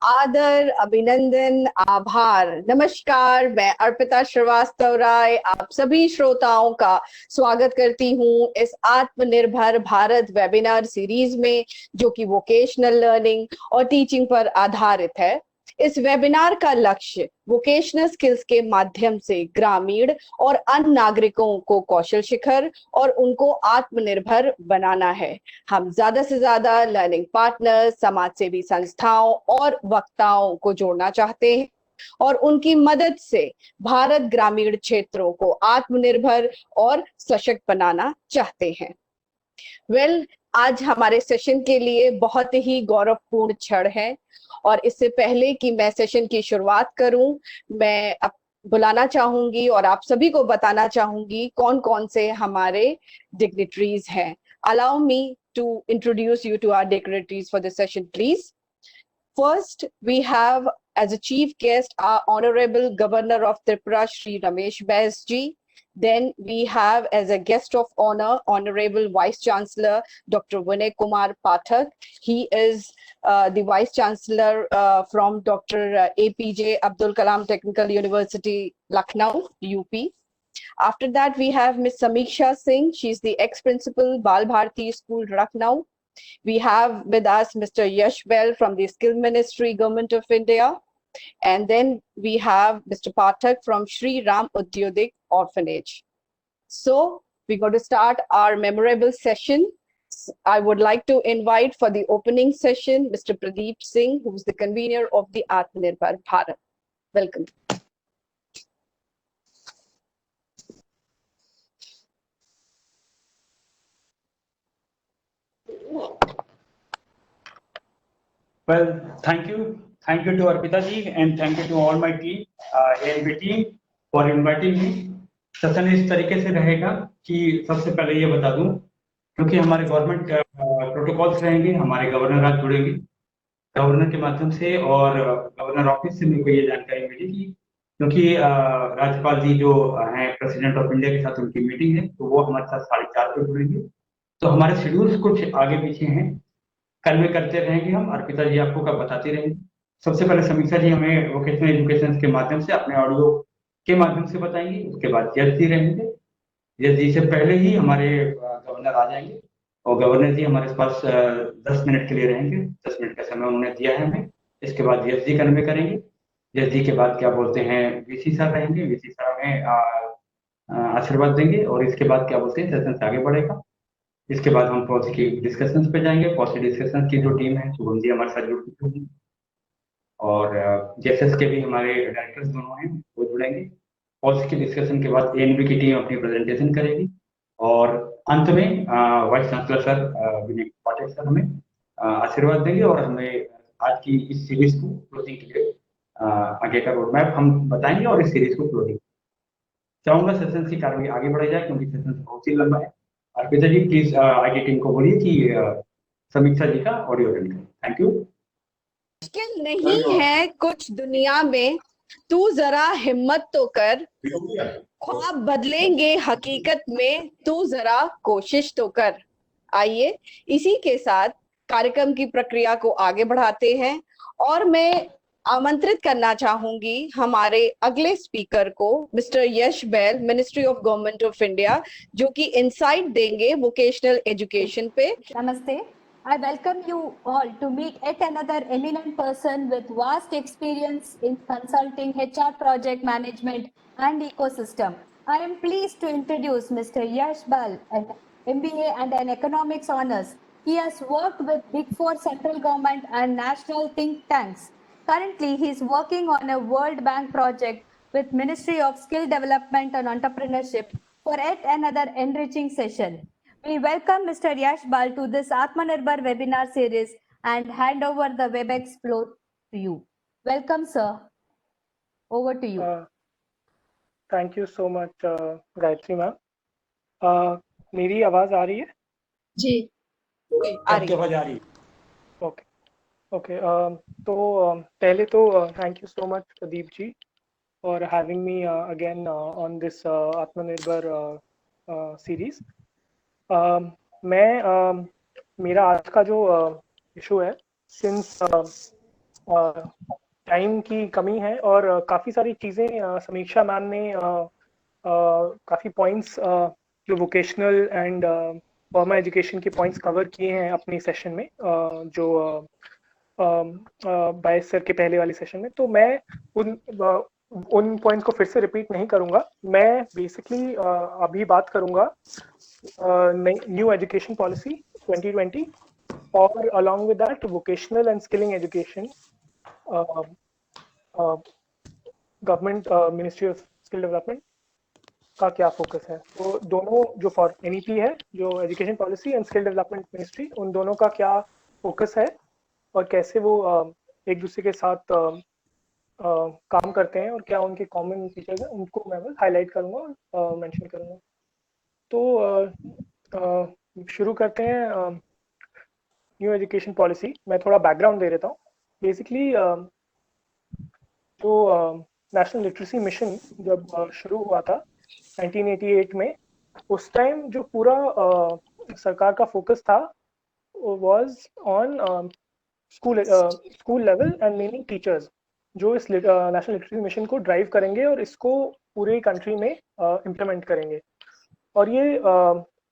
आदर, अभिनंदन, आभार। नमस्कार, मैं अर्पिता श्रीवास्तव राय आप सभी श्रोताओं का स्वागत करती हूँ इस आत्मनिर्भर भारत वेबिनार सीरीज में, जो कि वोकेशनल लर्निंग और टीचिंग पर आधारित है। इस वेबिनार का लक्ष्य वोकेशनल स्किल्स के माध्यम से ग्रामीण और अन्य नागरिकों को कौशल शिखर और उनको आत्मनिर्भर बनाना है। हम ज्यादा से ज्यादा लर्निंग पार्टनर्स, समाज सेवी संस्थाओं और वक्ताओं को जोड़ना चाहते हैं और उनकी मदद से भारत ग्रामीण क्षेत्रों को आत्मनिर्भर और सशक्त बनाना चाहते हैं। आज हमारे सेशन के लिए बहुत ही गौरवपूर्ण क्षण है और इससे पहले कि मैं सेशन की शुरुआत करूं, मैं बुलाना चाहूंगी और आप सभी को बताना चाहूंगी कौन कौन से हमारे डिग्निटरीज हैं। Allow me to introduce you to our dignitaries for this session, please. First, we have as a chief guest our Honorable Governor of Tripura, Shri Ramesh Bais ji. Then we have as a guest of honor Honorable Vice Chancellor Dr. Vinay Kumar Pathak. He is the Vice Chancellor from Dr. APJ Abdul Kalam Technical University, Lucknow, UP. After that, we have Ms. Samiksha Singh. She's the ex-principal, Bal Bharti School, Lucknow. We have with us Mr. Yash Bell from the Skill Ministry, Government of India. And then we have Mr. Pathak from Shri Ram Udyodik Orphanage. So we're going to start our memorable session. I would like to invite for the opening session Mr. Pradeep Singh, who is the convener of the Atmanirbhar Bharat. Welcome. Well, thank you to Arpita ji and thank you to all my team, ANB team for inviting me. Session इस तरीके से रहेगा कि सबसे पहले ये बता दूं, क्योंकि हमारे गवर्नमेंट प्रोटोकॉल्स रहेंगे, हमारे गवर्नर आज जुड़ेंगे गवर्नर के माध्यम से और गवर्नर ऑफिस से मेरे को ये जानकारी मिली क्योंकि राज्यपाल जी जो हैं प्रेसिडेंट ऑफ इंडिया के साथ उनकी मीटिंग है, तो वो हमारे साथ 4:30 पे जुड़ेंगे। तो हमारे शेड्यूल्स कुछ आगे पीछे हैं, कल में करते रहेंगे हम। अर्पिता जी आपको कब बताती रहेंगे। सबसे पहले समीक्षा जी हमें वोकेशनल एजुकेशन के माध्यम से अपने ऑडियो के माध्यम से बताएंगे। उसके बाद यश जी रहेंगे। यश जी से पहले ही हमारे गवर्नर आ जाएंगे और गवर्नर जी हमारे पास 10 मिनट के लिए रहेंगे। 10 मिनट का समय उन्होंने दिया है हमें। इसके बाद यश जी कन्वे करेंगे। यश जी के बाद क्या बोलते हैं वीसी सर रहेंगे। वीसी सर हमें आशीर्वाद देंगे और इसके बाद क्या बोलते हैं सेशन आगे बढ़ेगा। इसके बाद हम पॉलिसी की डिस्कशंस पे जाएंगे। पॉलिसी डिस्कशंस की जो टीम है शुभम जी हमारे साथ जुड़ चुके हैं और जेएसएस के भी हमारे डायरेक्टर्स दोनों हैं, वो जुड़ेंगे। पॉलिसी की डिस्कशन के बाद एएनबी की टीम अपनी प्रेजेंटेशन करेगी और अंत में वाइस चांसलर सर विनय पाठक सर हमें आशीर्वाद देंगे और हमें आज की इस सीरीज को क्लोजिंग के लिए आगे का रोड मैप हम बताएंगे और इस सीरीज को क्लोजिंग चाहूंगा। सेशन की कार्रवाई आगे बढ़ जाए क्योंकि सेशन बहुत ही लंबा है। अर्पिता जी प्लीज आईटी टीम को बोलिए कि समीक्षा जी का ऑडियो रेडी करें। Thank you. मुश्किल नहीं है कुछ दुनिया में, तू जरा हिम्मत तो कर, ख्वाब बदलेंगे हकीकत में, तू जरा कोशिश तो कर। आइए इसी के साथ कार्यक्रम की प्रक्रिया को आगे बढ़ाते हैं और मैं आमंत्रित करना चाहूंगी हमारे अगले स्पीकर को, मिस्टर यश बैल, ministry of government of India, जो कि इनसाइट देंगे वोकेशनल एजुकेशन पे। नमस्ते। I welcome you all to meet yet another eminent person with vast experience in consulting, HR project management and ecosystem. I am pleased to introduce Mr. Yash Bal, an MBA and an economics honors. He has worked with Big Four central government and national think tanks. Currently, he is working on a World Bank project with Ministry of Skill Development and Entrepreneurship for yet another enriching session. We welcome Mr. Yash Bal to this Atmanirbhar webinar series and hand over the WebEx floor to you. Welcome, sir. Over to you. Thank you so much, Gayatri ma'am. मेरी आवाज आ रही है? जी, आ रही है। Okay. तो पहले तो thank you so much Pradeep ji for having me again on this Atmanirbhar series. मैं मेरा आज का जो इशू है, since टाइम की कमी है और काफ़ी सारी चीज़ें समीक्षा मैम ने काफ़ी पॉइंट्स जो वोकेशनल एंड फॉर्मल एजुकेशन के पॉइंट्स कवर किए हैं अपनी सेशन में, जो बायस सर के पहले वाले सेशन में। तो मैं उन पॉइंट्स को फिर से रिपीट नहीं करूंगा। मैं बेसिकली अभी बात करूंगा न्यू एजुकेशन पॉलिसी 2020 और along with that vocational and skilling education, government ministry of skill development का क्या फोकस है। तो दोनों जो फॉर एनईपी है, जो education policy and skill development ministry, उन दोनों का क्या फोकस है और कैसे वो एक दूसरे के साथ काम करते हैं और क्या उनके कॉमन फीचर्स हैं, उनको मैं बस हाईलाइट करूंगा और मेंशन करूंगा। तो शुरू करते हैं न्यू एजुकेशन पॉलिसी। मैं थोड़ा बैकग्राउंड दे देता हूँ। बेसिकली जो नेशनल लिटरेसी मिशन जब शुरू हुआ था 1988 में, उस टाइम जो पूरा सरकार का फोकस था was on school level and mainly teachers, जो इस नेशनल लिटरेसी मिशन को ड्राइव करेंगे और इसको पूरे कंट्री में इम्प्लीमेंट करेंगे। और ये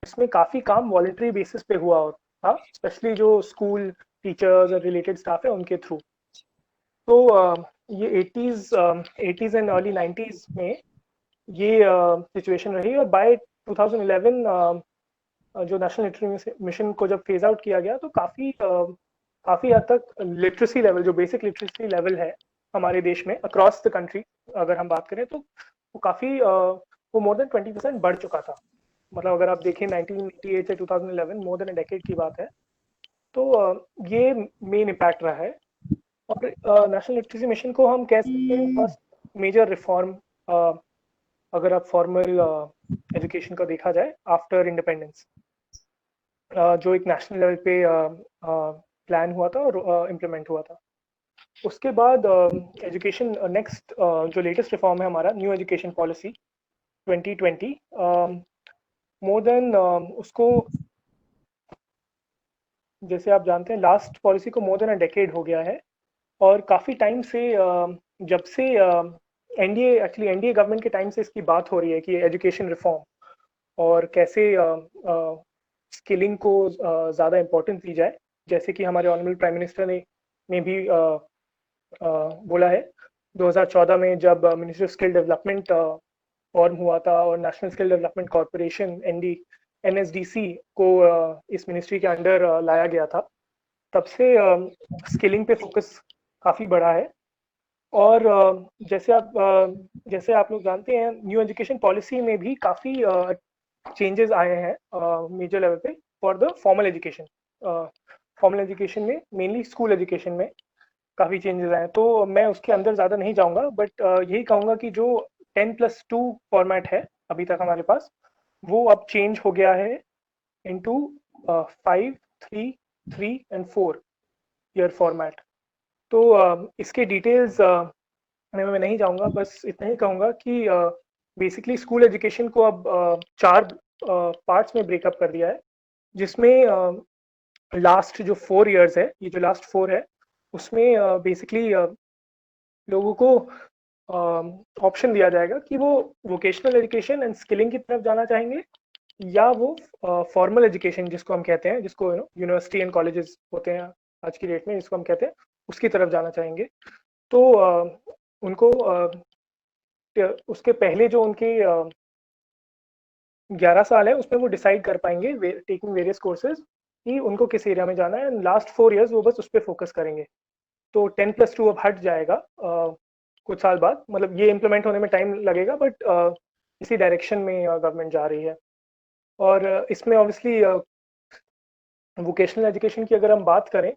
इसमें काफ़ी काम वॉलंटरी बेसिस पे हुआ था, स्पेशली जो स्कूल टीचर्स और रिलेटेड स्टाफ है उनके थ्रू। तो ये 80s एंड अर्ली 90s में ये सिचुएशन रही और बाय 2011 जो नेशनल लिटरेसी मिशन को जब फेज आउट किया गया तो काफ़ी हद तक लिटरेसी लेवल, जो बेसिक लिटरेसी लेवल है हमारे देश में अक्रॉस द कंट्री अगर हम बात करें, तो वो काफ़ी वो मोर देन 20% बढ़ चुका था। मतलब अगर आप देखें 1988 से 2011, मोर देन अ डेकेड की बात है। तो ये मेन इम्पैक्ट रहा है। और नेशनल लिटरेसी मिशन को हम कह सकते हैं फर्स्ट मेजर रिफॉर्म, अगर आप फॉर्मल एजुकेशन का देखा जाए आफ्टर इंडिपेंडेंस, जो एक नेशनल लेवल पे प्लान हुआ था और इम्प्लीमेंट हुआ था। उसके बाद एजुकेशन नेक्स्ट जो लेटेस्ट रिफॉर्म है हमारा new education policy 2020, more than उसको, जैसे आप जानते हैं लास्ट पॉलिसी को मोर देन अ डेकेड हो गया है और काफ़ी टाइम से जब से एनडीए गवर्नमेंट के टाइम से इसकी बात हो रही है कि एजुकेशन रिफॉर्म और कैसे स्किलिंग को ज़्यादा इम्पोर्टेंस दी जाए। जैसे कि हमारे ऑनरेबल प्राइम मिनिस्टर ने भी बोला है 2014 में जब ministry of skill development form हुआ था और national skill development corporation NSDC को इस मिनिस्ट्री के अंडर लाया गया था, तब से स्किलिंग पे फोकस काफ़ी बढ़ा है। और जैसे आप लोग जानते हैं न्यू एजुकेशन पॉलिसी में भी काफ़ी चेंजेस आए हैं मेजर लेवल पे for the formal education. Formal education में मेनली स्कूल एजुकेशन में काफ़ी चेंजेस आए हैं, तो मैं उसके अंदर ज़्यादा नहीं जाऊंगा, बट यही कहूँगा कि जो 10+2 फॉर्मेट है अभी तक हमारे पास, वो अब चेंज हो गया है इनटू 5, 3, 3 एंड 4 ईयर फॉर्मेट। तो इसके डिटेल्स मैं नहीं जाऊंगा, बस इतना ही कहूँगा कि बेसिकली स्कूल एजुकेशन को अब 4 पार्ट्स में ब्रेकअप कर दिया है, जिसमें लास्ट जो 4 इयर्स है, ये जो लास्ट 4 है, उसमें बेसिकली लोगों को ऑप्शन दिया जाएगा कि वो वोकेशनल एजुकेशन एंड स्किलिंग की तरफ जाना चाहेंगे या वो फॉर्मल एजुकेशन जिसको हम कहते हैं, जिसको यूनिवर्सिटी एंड कॉलेजेस होते हैं आज की डेट में, जिसको हम कहते हैं, उसकी तरफ जाना चाहेंगे। तो उनको उसके पहले जो उनके 11 साल है उसमें वो डिसाइड कर पाएंगे टेकिंग वेरियस कोर्सेज कि उनको किस एरिया में जाना है, एंड लास्ट 4 इयर्स वो बस उस पर फोकस करेंगे। तो 10+2 अब हट जाएगा कुछ साल बाद, मतलब ये इम्प्लीमेंट होने में टाइम लगेगा, बट इसी डायरेक्शन में गवर्नमेंट जा रही है। और इसमें ऑब्वियसली वोकेशनल एजुकेशन की अगर हम बात करें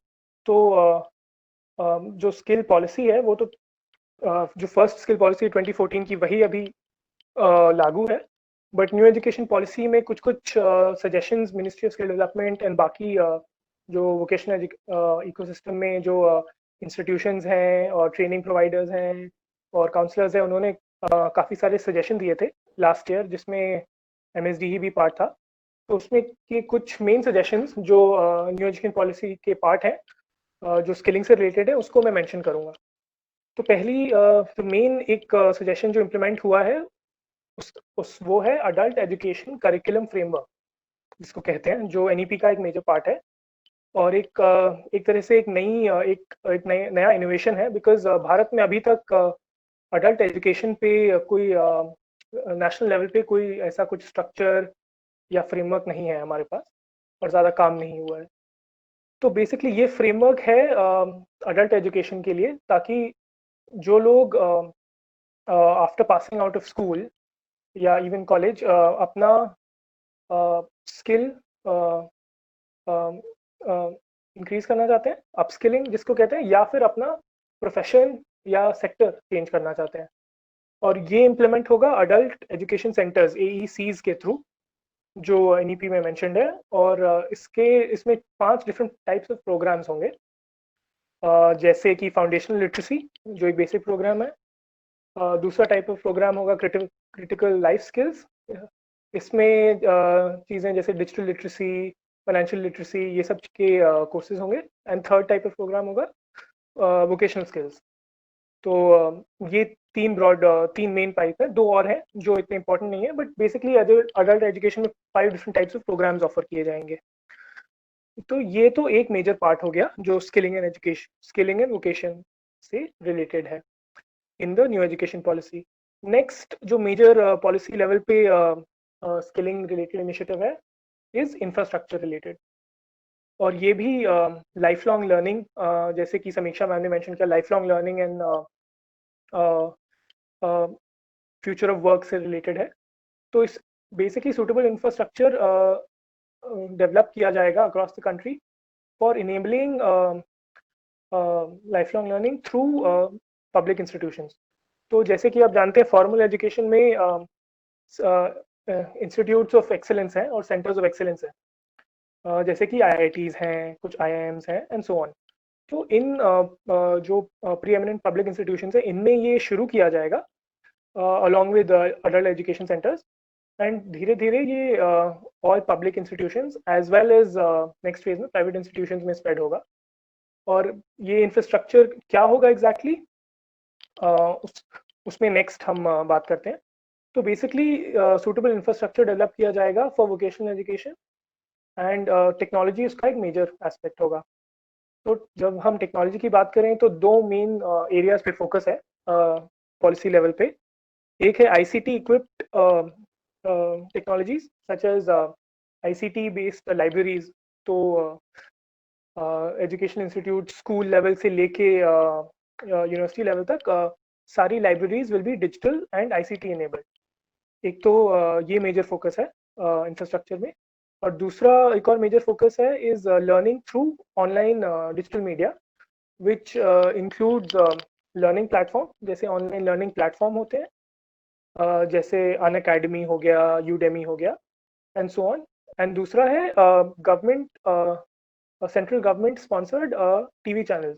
तो जो स्किल पॉलिसी है वो तो जो फर्स्ट स्किल पॉलिसी 2014 की वही अभी लागू है, बट न्यू एजुकेशन पॉलिसी में कुछ suggestions ministry of skill development and बाकी जो वोकेशनल इकोसिस्टम में जो इंस्टीट्यूशंस हैं और ट्रेनिंग प्रोवाइडर्स हैं और काउंसलर्स हैं, उन्होंने काफ़ी सारे सजेशन दिए थे लास्ट ईयर, जिसमें एमएसडीई भी पार्ट था। तो उसमें के कुछ मेन सजेशंस जो न्यू एजुकेशन पॉलिसी के पार्ट हैं जो स्किलिंग से रिलेटेड है उसको मैं मेंशन करूंगा। तो पहली जो मेन एक सजेशन जो इम्प्लीमेंट हुआ है उस वो है अडल्ट एजुकेशन करिकुलम फ्रेमवर्क, जिसको कहते हैं, जो एनईपी का एक मेजर पार्ट है और एक तरह से एक नया इनोवेशन है। बिकॉज भारत में अभी तक अडल्ट एजुकेशन पे कोई नेशनल लेवल पे कोई ऐसा कुछ स्ट्रक्चर या फ्रेमवर्क नहीं है हमारे पास, और ज़्यादा काम नहीं हुआ है। तो बेसिकली ये फ्रेमवर्क है अडल्ट एजुकेशन के लिए, ताकि जो लोग after passing out of school या इवन कॉलेज अपना स्किल इंक्रीज करना चाहते हैं, अपस्किलिंग जिसको कहते हैं, या फिर अपना प्रोफेशन या सेक्टर चेंज करना चाहते हैं। और ये इम्प्लीमेंट होगा अडल्ट एजुकेशन सेंटर्स AECs के थ्रू, जो एनईपी में मेंशन्ड है। और इसमें 5 डिफरेंट टाइप्स ऑफ प्रोग्राम्स होंगे, जैसे कि फाउंडेशनल लिटरेसी, जो एक बेसिक प्रोग्राम है। दूसरा टाइप ऑफ प्रोग्राम होगा क्रिटिकल लाइफ स्किल्स। इसमें चीज़ें जैसे डिजिटल लिटरेसी, फाइनेंशियल लिटरेसी, ये सब के कोर्सेज होंगे। And third type of program होगा वोकेशनल स्किल्स। तो ये तीन मेन टाइप है, 2 और हैं जो इतने इंपॉर्टेंट नहीं है, बट बेसिकली अडल्ट एजुकेशन में 5 different types of programs offer किए जाएंगे। तो ये तो एक मेजर पार्ट हो गया जो स्किलिंग एंड वोकेशन से रिलेटेड है in the new education policy. Next जो मेजर पॉलिसी लेवल पे स्किलिंग रिलेटेड इनिशिएटिव है इज इंफ्रास्ट्रक्चर रिलेटेड। और ये भी लाइफ लॉन्ग लर्निंग, जैसे कि समीक्षा मैम ने मेंशन किया, life long learning and future of work से रिलेटेड है। तो इस बेसिकली सूटेबल इंफ्रास्ट्रक्चर डेवलप किया जाएगा across the country for enabling life long learning through public institutions. तो जैसे कि आप जानते हैं, फॉर्मल एजुकेशन में इंस्टीट्यूट्स ऑफ एक्सेलेंस हैं और सेंटर्स ऑफ एक्सेलेंस हैं, जैसे कि IITs हैं, कुछ IIMs हैं एंड सो ऑन। तो इन जो प्री एमिनेंट पब्लिक इंस्टीट्यूशंस हैं, इनमें ये शुरू किया जाएगा along with adult education centres. And धीरे धीरे ये all public institutions as well as next phase में प्राइवेट इंस्टीट्यूशंस में स्प्रेड होगा। और ये इंफ्रास्ट्रक्चर क्या होगा एग्जैक्टली, उसमें नेक्स्ट हम बात करते हैं। तो बेसिकली सूटेबल इंफ्रास्ट्रक्चर डेवलप किया जाएगा for vocational education, and technology उसका एक मेजर एस्पेक्ट होगा। तो जब हम टेक्नोलॉजी की बात करें तो 2 मेन एरियाज पे फोकस है पॉलिसी लेवल पे। एक है ICT equipped technologies such as ICT based libraries. तो एजुकेशन इंस्टीट्यूट स्कूल लेवल से लेके यूनिवर्सिटी लेवल तक सारी libraries will be digital and ICT enabled. एक तो ये मेजर फोकस है इंफ्रास्ट्रक्चर में। और दूसरा एक और मेजर फोकस है is learning through online digital media, which includes learning platform, जैसे ऑनलाइन लर्निंग प्लेटफॉर्म होते हैं, जैसे अनअकैडमी हो गया, यूडेमी हो गया एंड सो ऑन। एंड दूसरा है government central government sponsored TV channels.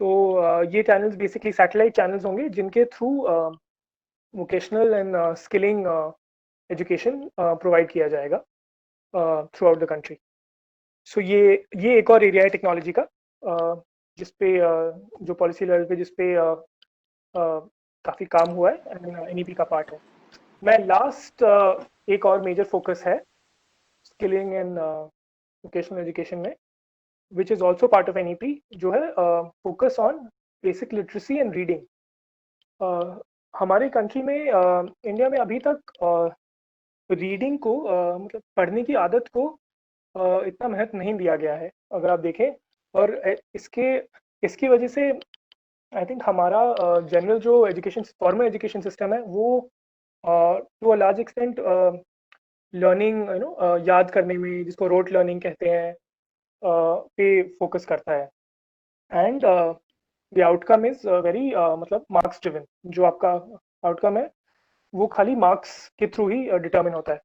तो ये चैनल्स बेसिकली सैटेलाइट चैनल्स होंगे, जिनके through vocational and skilling education provide किया जाएगा थ्रू आउट द कंट्री। सो ये एक और एरिया है टेक्नोलॉजी का, जिसपे जो पॉलिसी लेवल पे जिसपे काफ़ी काम हुआ है एंड NEP का पार्ट है। मैं लास्ट एक और मेजर फोकस है स्किलिंग एंड वोकेशनल एजुकेशन में, which is also part of NEP, जो है focus on basic literacy and reading। हमारे कंट्री में इंडिया में अभी तक रीडिंग को मतलब पढ़ने की आदत को इतना महत्व नहीं दिया गया है, अगर आप देखें। और इसकी वजह से आई थिंक हमारा जनरल जो एजुकेशन फॉर्मल एजुकेशन सिस्टम है वो to a large extent learning याद करने में, जिसको रोट लर्निंग कहते हैं, पे फोकस करता है। And the outcome is very मतलब मार्क्स ड्रिवन। जो आपका आउटकम है वो खाली मार्क्स के थ्रू ही डिटरमिन होता है।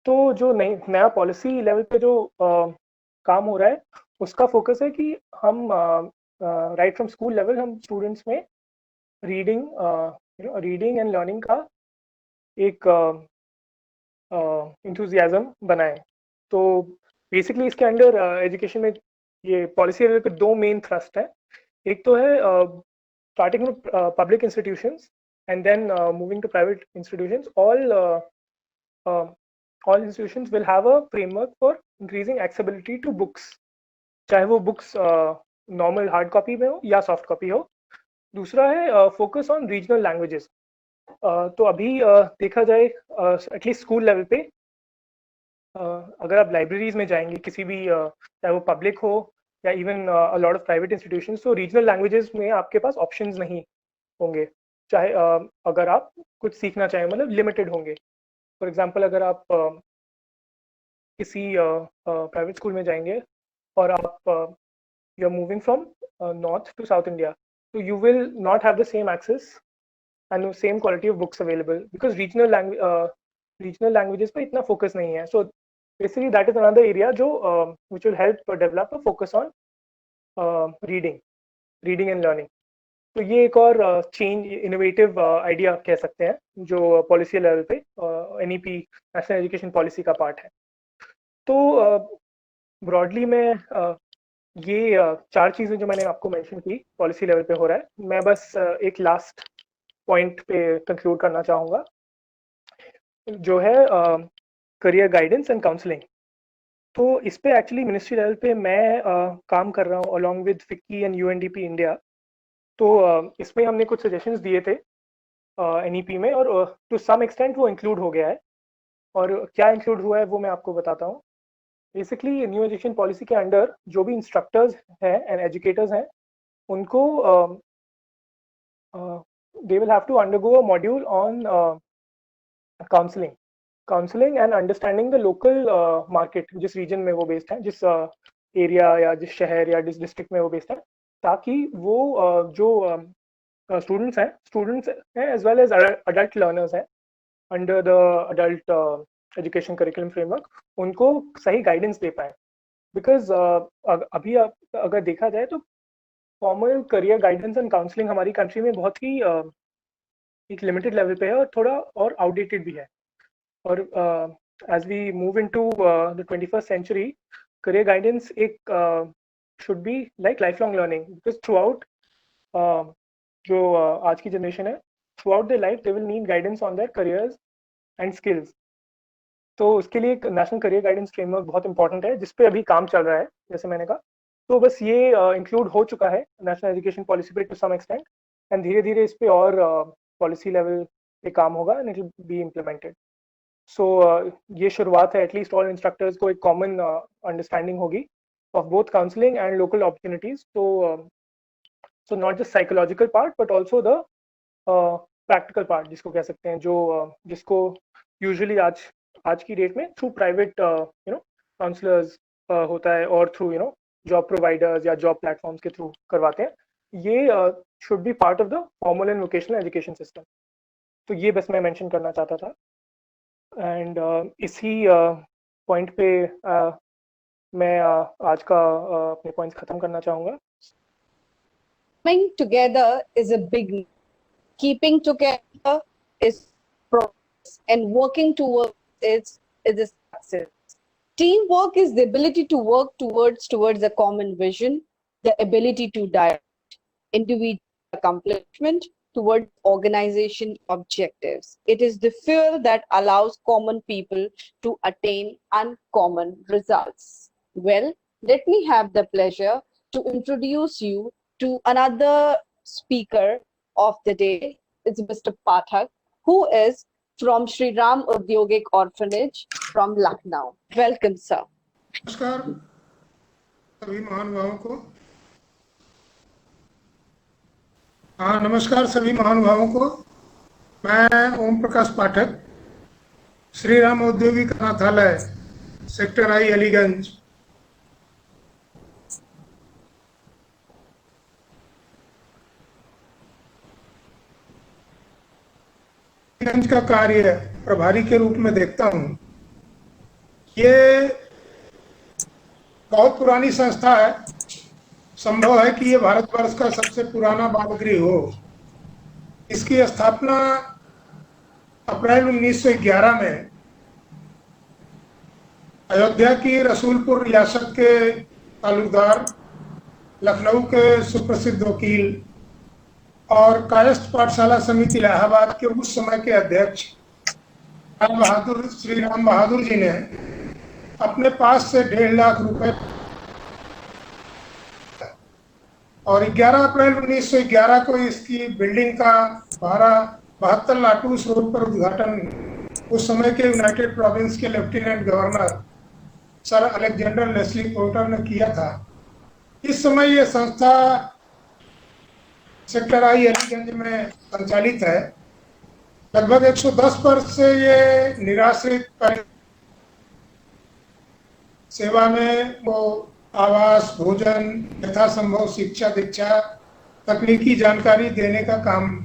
तो जो नया पॉलिसी लेवल पे जो काम हो रहा है, उसका फोकस है कि हम राइट फ्रॉम स्कूल लेवल हम स्टूडेंट्स में रीडिंग एंड लर्निंग का एक इंथुजियाज्म बनाएं। तो बेसिकली इसके अंडर एजुकेशन में ये पॉलिसी लेवल पे दो मेन थ्रस्ट है। एक तो है starting with public institutions and then moving to private institutions. All institutions will have a framework for increasing accessibility to books, चाहे वो बुक्स नॉर्मल हार्ड कॉपी में हो या सॉफ्ट कॉपी हो। दूसरा है फोकस ऑन रीजनल लैंग्वेजेस। तो अभी देखा जाए एटलीस्ट स्कूल लेवल पे अगर आप लाइब्रेरीज में जाएंगे किसी भी चाहे वो पब्लिक हो या even a lot of private institutions, तो रीजनल लैंग्वेजेस में आपके पास ऑप्शंस नहीं होंगे, चाहे अगर आप कुछ सीखना चाहें, मतलब लिमिटेड होंगे। फॉर एग्जांपल अगर आप किसी प्राइवेट स्कूल में जाएंगे और आप you are moving from north to south India, so you will not have the same access and same quality of books available because regional languages पे इतना फोकस नहीं है। सो basically that is another area जो which will help develop a focus on reading and learning। तो ये एक और change innovative idea कह सकते हैं जो पॉलिसी लेवल पे एनईपी नेशनल एजुकेशन पॉलिसी का पार्ट है। तो ब्रॉडली में ये चार चीज़ें जो मैंने आपको मेंशन की पॉलिसी लेवल पे हो रहा है। मैं बस एक लास्ट पॉइंट पे कंक्लूड करना चाहूँगा जो है करियर गाइडेंस एंड काउंसलिंग। तो इस पे एक्चुअली मिनिस्ट्री लेवल पे मैं काम कर रहा हूँ along with FICCI and UNDP India. तो इसमें हमने कुछ सजेशंस दिए थे एनईपी में, और टू सम एक्सटेंट वो इंक्लूड हो गया है। और क्या इंक्लूड हुआ है वो मैं आपको बताता हूँ। बेसिकली न्यू एजुकेशन पॉलिसी के अंडर जो भी इंस्ट्रक्टर्स हैं एंड एजुकेटर्स हैं उनको they will have to undergo a module on counselling and understanding the local market, जिस रीजन में वो बेस्ड है, जिस एरिया या जिस शहर या जिस डिस्ट्रिक्ट में वो बेस्ड है, ताकि वो जो स्टूडेंट्स हैं as well as adult learners हैं under the adult education curriculum framework, उनको सही गाइडेंस दे पाए। बिकॉज अभी अगर देखा जाए तो formal career guidance and counselling हमारी कंट्री में बहुत ही एक लिमिटेड लेवल पे है और थोड़ा और आउटडेटेड भी है। और as we move into the 21st century, career guidance एक should be like lifelong learning, because throughout जो आज की जनरेशन है, throughout their life they will need guidance on their careers and skills. तो उसके लिए एक national career guidance framework बहुत इंपॉर्टेंट है, जिसपे अभी काम चल रहा है जैसे मैंने कहा। तो बस ये इंक्लूड हो चुका है नेशनल एजुकेशन पॉलिसी पे टू सम एक्सटेंट, एंड धीरे धीरे इस पे और पॉलिसी लेवल पे काम होगा and it will be implemented. So ये शुरुआत है। एटलीस्ट ऑल इंस्ट्रक्टर्स को एक कॉमन अंडरस्टैंडिंग होगी of both counselling and local opportunities. So not just psychological part but also the practical part जिसको कह सकते हैं, जो जिसको यूजुअली आज की डेट में थ्रू प्राइवेट काउंसलर्स होता है और थ्रू जॉब प्रोवाइडर्स या जॉब प्लेटफॉर्म्स के थ्रू करवाते हैं। ये should be part of the formal and vocational education system. तो ये बस मैं मेंशन करना चाहता था। एंड इसी पॉइंट पे मैं आज का अपने पॉइंट्स खत्म करना चाहूँगा। Coming together is a big, keeping together is progress, and working towards it is a success. Teamwork is the ability to work towards a common vision, the ability to direct individual accomplishment towards organization objectives. It is the fuel that allows common people to attain uncommon results. Well, let me have the pleasure to introduce you to another speaker of the day. It's Mr. Pathak, who is from Shri Ram Udyogik Orphanage from Lucknow. Welcome, sir. नमस्कार सभी महानुभावों को। नमस्कार सभी महानुभावों को। मैं ओम प्रकाश पाठक, श्री राम औद्योगिक अनाथालय, sector आई, अलीगंज। गंज का कार्य प्रभारी के रूप में देखता हूँ। ये बहुत पुरानी संस्था है। संभव है कि ये भारतवर्ष का सबसे पुराना बाल गृह हो। इसकी स्थापना अप्रैल 1911 में अयोध्या की रसूलपुर रियासत के तालुकदार, लखनऊ के सुप्रसिद्ध वकील और कायस्थ पाठशाला समिति इलाहाबाद के उस समय के अध्यक्ष श्री राम बहादुर जी ने अपने पास से 1.5 लाख रुपए और 11 अप्रैल 1911 को इसकी बिल्डिंग का 72 लाटूस रोड पर उद्घाटन उस समय के यूनाइटेड प्रोविंस के lieutenant governor Sir Alexander Leslie Porter ने किया था। इस समय यह संस्था सेक्टर आई अलीगंज में संचालित है। लगभग 110 वर्ष से ये निराश्रित सेवा में वो आवास, भोजन, यथासंभव शिक्षा दीक्षा, तकनीकी जानकारी देने का काम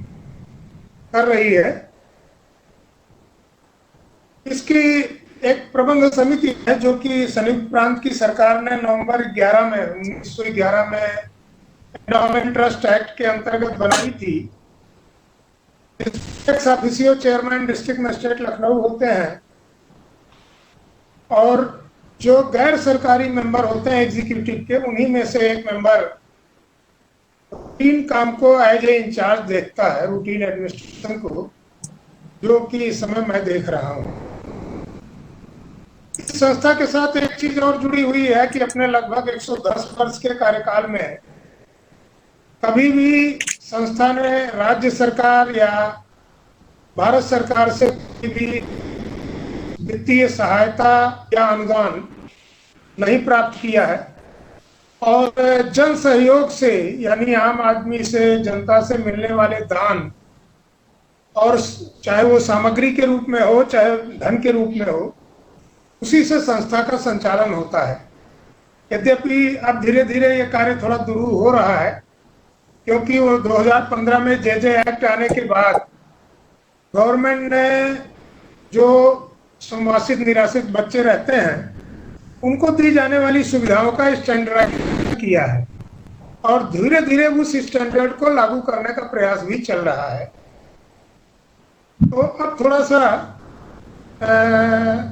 कर रही है। इसकी एक प्रबंध समिति है जो कि संयुक्त प्रांत की सरकार ने नवंबर 1911 में एंडोमेंट ट्रस्ट एक्ट के अंतर्गत बनाई थी। Ex officio chairman district magistrate Lucknow होते हैं और जो गैर सरकारी मेंबर होते हैं एग्जीक्यूटिव के, उन्हीं में से एक मेंबर रूटीन काम को एज ए इंचार्ज देखता है, रूटीन एडमिनिस्ट्रेशन को, जो कि इस समय मैं देख रहा हूँ। इस संस्था के साथ एक चीज और जुड़ी हुई है कि अपने लगभग 110 वर्ष के कार्यकाल में कभी भी संस्था ने राज्य सरकार या भारत सरकार से भी वित्तीय सहायता या अनुदान नहीं प्राप्त किया है और जन सहयोग से, यानी आम आदमी से, जनता से मिलने वाले दान, और चाहे वो सामग्री के रूप में हो चाहे धन के रूप में हो, उसी से संस्था का संचालन होता है। यद्यपि अब धीरे धीरे ये कार्य थोड़ा दुरूह हो रहा है, क्योंकि वो 2015 में जे एक्ट आने के बाद गवर्नमेंट ने जो संवासित निराश्रित बच्चे रहते हैं उनको दी जाने वाली सुविधाओं का स्टैंडर्डाइज किया है और धीरे धीरे उस स्टैंडर्ड को लागू करने का प्रयास भी चल रहा है। तो अब थोड़ा सा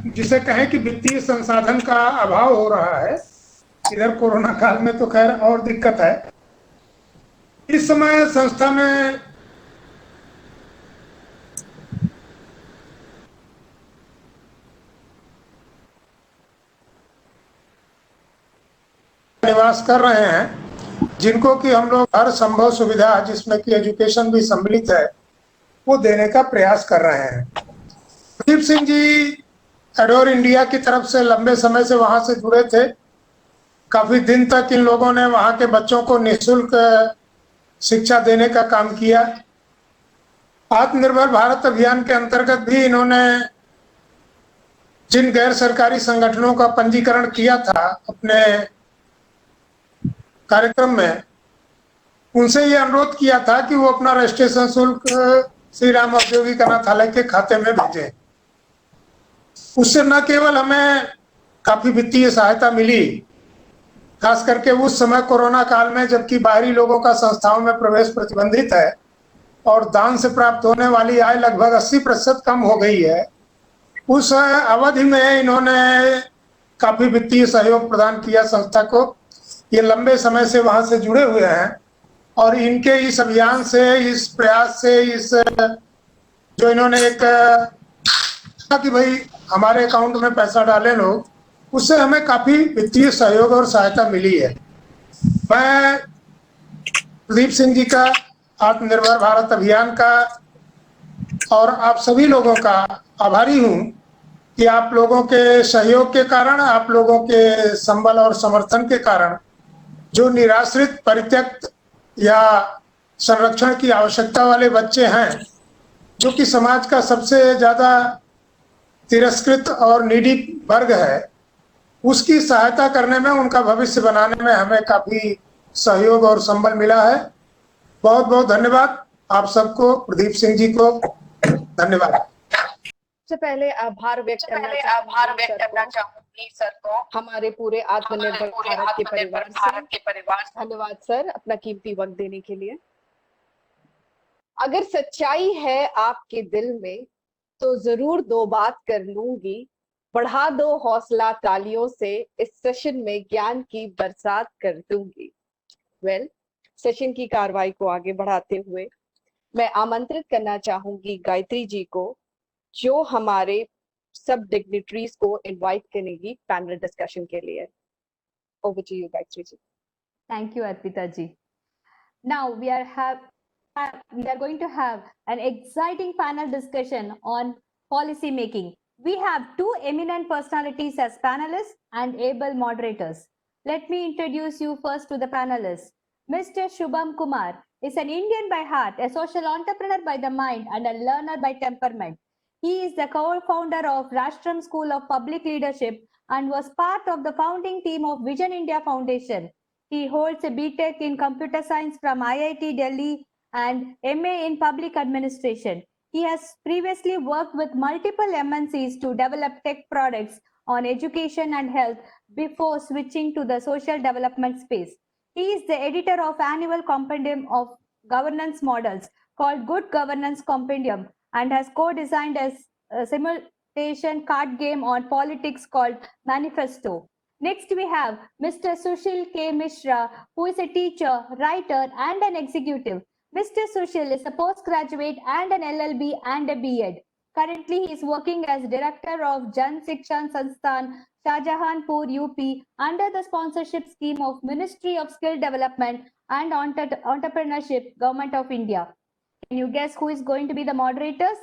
जिसे कहें कि वित्तीय संसाधन का अभाव हो रहा है। इधर कोरोना काल में तो खैर और दिक्कत है। इस समय संस्था में निवास कर रहे हैं, जिनको कि हम लोग हर संभव सुविधा, जिसमें कि एजुकेशन भी सम्मिलित है, वो देने का प्रयास कर रहे हैं। प्रदीप सिंह जी एडोर इंडिया की तरफ से लंबे समय से वहां से जुड़े थे। काफी दिन तक इन लोगों ने वहां के बच्चों को निःशुल्क शिक्षा देने का काम किया। आत्मनिर्भर भारत अभियान के अंतर्गत भी इन्होंने जिन गैर सरकारी संगठनों का पंजीकरण किया था अपने कार्यक्रम में, उनसे ये अनुरोध किया था कि वो अपना रजिस्ट्रेशन शुल्क श्री राम औद्योगिक अनाथालय के खाते में भेजें। उससे न केवल हमें काफी वित्तीय सहायता मिली, खास करके उस समय कोरोना काल में, जबकि बाहरी लोगों का संस्थाओं में प्रवेश प्रतिबंधित है और दान से प्राप्त होने वाली आय लगभग 80% कम हो गई है। उस अवधि में इन्होंने काफी वित्तीय सहयोग प्रदान किया संस्था को। ये लंबे समय से वहां से जुड़े हुए हैं और इनके इस अभियान से, इस प्रयास से, इस जो इन्होंने एक कि भाई हमारे अकाउंट में पैसा डाले लोग, उससे हमें काफी वित्तीय सहयोग और सहायता मिली है। मैं प्रदीप सिंह जी का, आत्मनिर्भर भारत अभियान का और आप सभी लोगों का आभारी हूं कि आप लोगों के सहयोग के कारण, आप लोगों के संबल और समर्थन के कारण जो निराश्रित, परित्यक्त या संरक्षण की आवश्यकता वाले बच्चे हैं, जो कि समाज का सबसे ज्यादा तिरस्कृत और नीडी वर्ग है, उसकी सहायता करने में, उनका भविष्य बनाने में हमें काफी सहयोग और संबल मिला है। बहुत बहुत धन्यवाद आप सबको, प्रदीप सिंह जी को धन्यवाद। सबसे पहले आभार व्यक्त करना चाहूंगी सर को, हमारे पूरे आत्मनिर्भर भारत के परिवार से। धन्यवाद सर अपना कीमती वक्त देने के लिए। अगर सच्चाई है आपके दिल में तो जरूर दो बात कर लूंगी, बढ़ा दो हौसला तालियों से, इस सेशन में ज्ञान की बरसात कर दूंगी। सेशन की कार्रवाई को आगे बढ़ाते हुए मैं आमंत्रित करना चाहूंगी गायत्री जी को, जो हमारे सब डिग्निटरीज को इनवाइट करेगी पैनल डिस्कशन के लिए। Over to you Gayatri ji. Thank you, Arpita ji. Now we are going to have an exciting panel discussion on policy making. We have two eminent personalities as panelists and able moderators. Let me introduce you first to the panelists. Mr. Shubham Kumar is an Indian by heart, a social entrepreneur by the mind, and a learner by temperament. He is the co-founder of Rashtraam School of Public Leadership and was part of the founding team of Vision India Foundation. He holds a BTech in Computer Science from IIT Delhi and MA in Public Administration. He has previously worked with multiple MNCs to develop tech products on education and health before switching to the social development space. He is the editor of annual compendium of governance models called Good Governance Compendium and has co-designed a simulation card game on politics called Manifesto. Next, we have Mr. Sushil K. Mishra, who is a teacher, writer, and an executive. Mr. Sushil is a postgraduate and an LLB and a B.Ed. Currently, he is working as director of Jan Shikshan Sansthan, Shahjahanpur, UP, under the sponsorship scheme of Ministry of Skill Development and Entrepreneurship, Government of India. Can you guess who is going to be the moderators?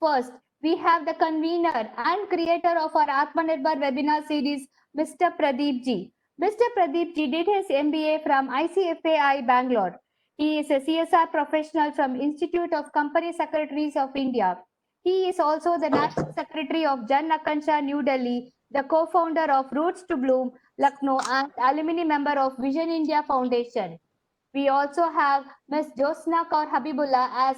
First, we have the convener and creator of our Atmanirbhar webinar series, Mr. Pradeep Ji. Mr. Pradeep Ji did his MBA from ICFAI Bangalore. He is a CSR professional from Institute of Company Secretaries of India. He is also the National Secretary of Jan Akansha, New Delhi, the co-founder of Roots to Bloom, Lucknow, and alumni member of Vision India Foundation. We also have Ms. Josna Kaur Habibullah as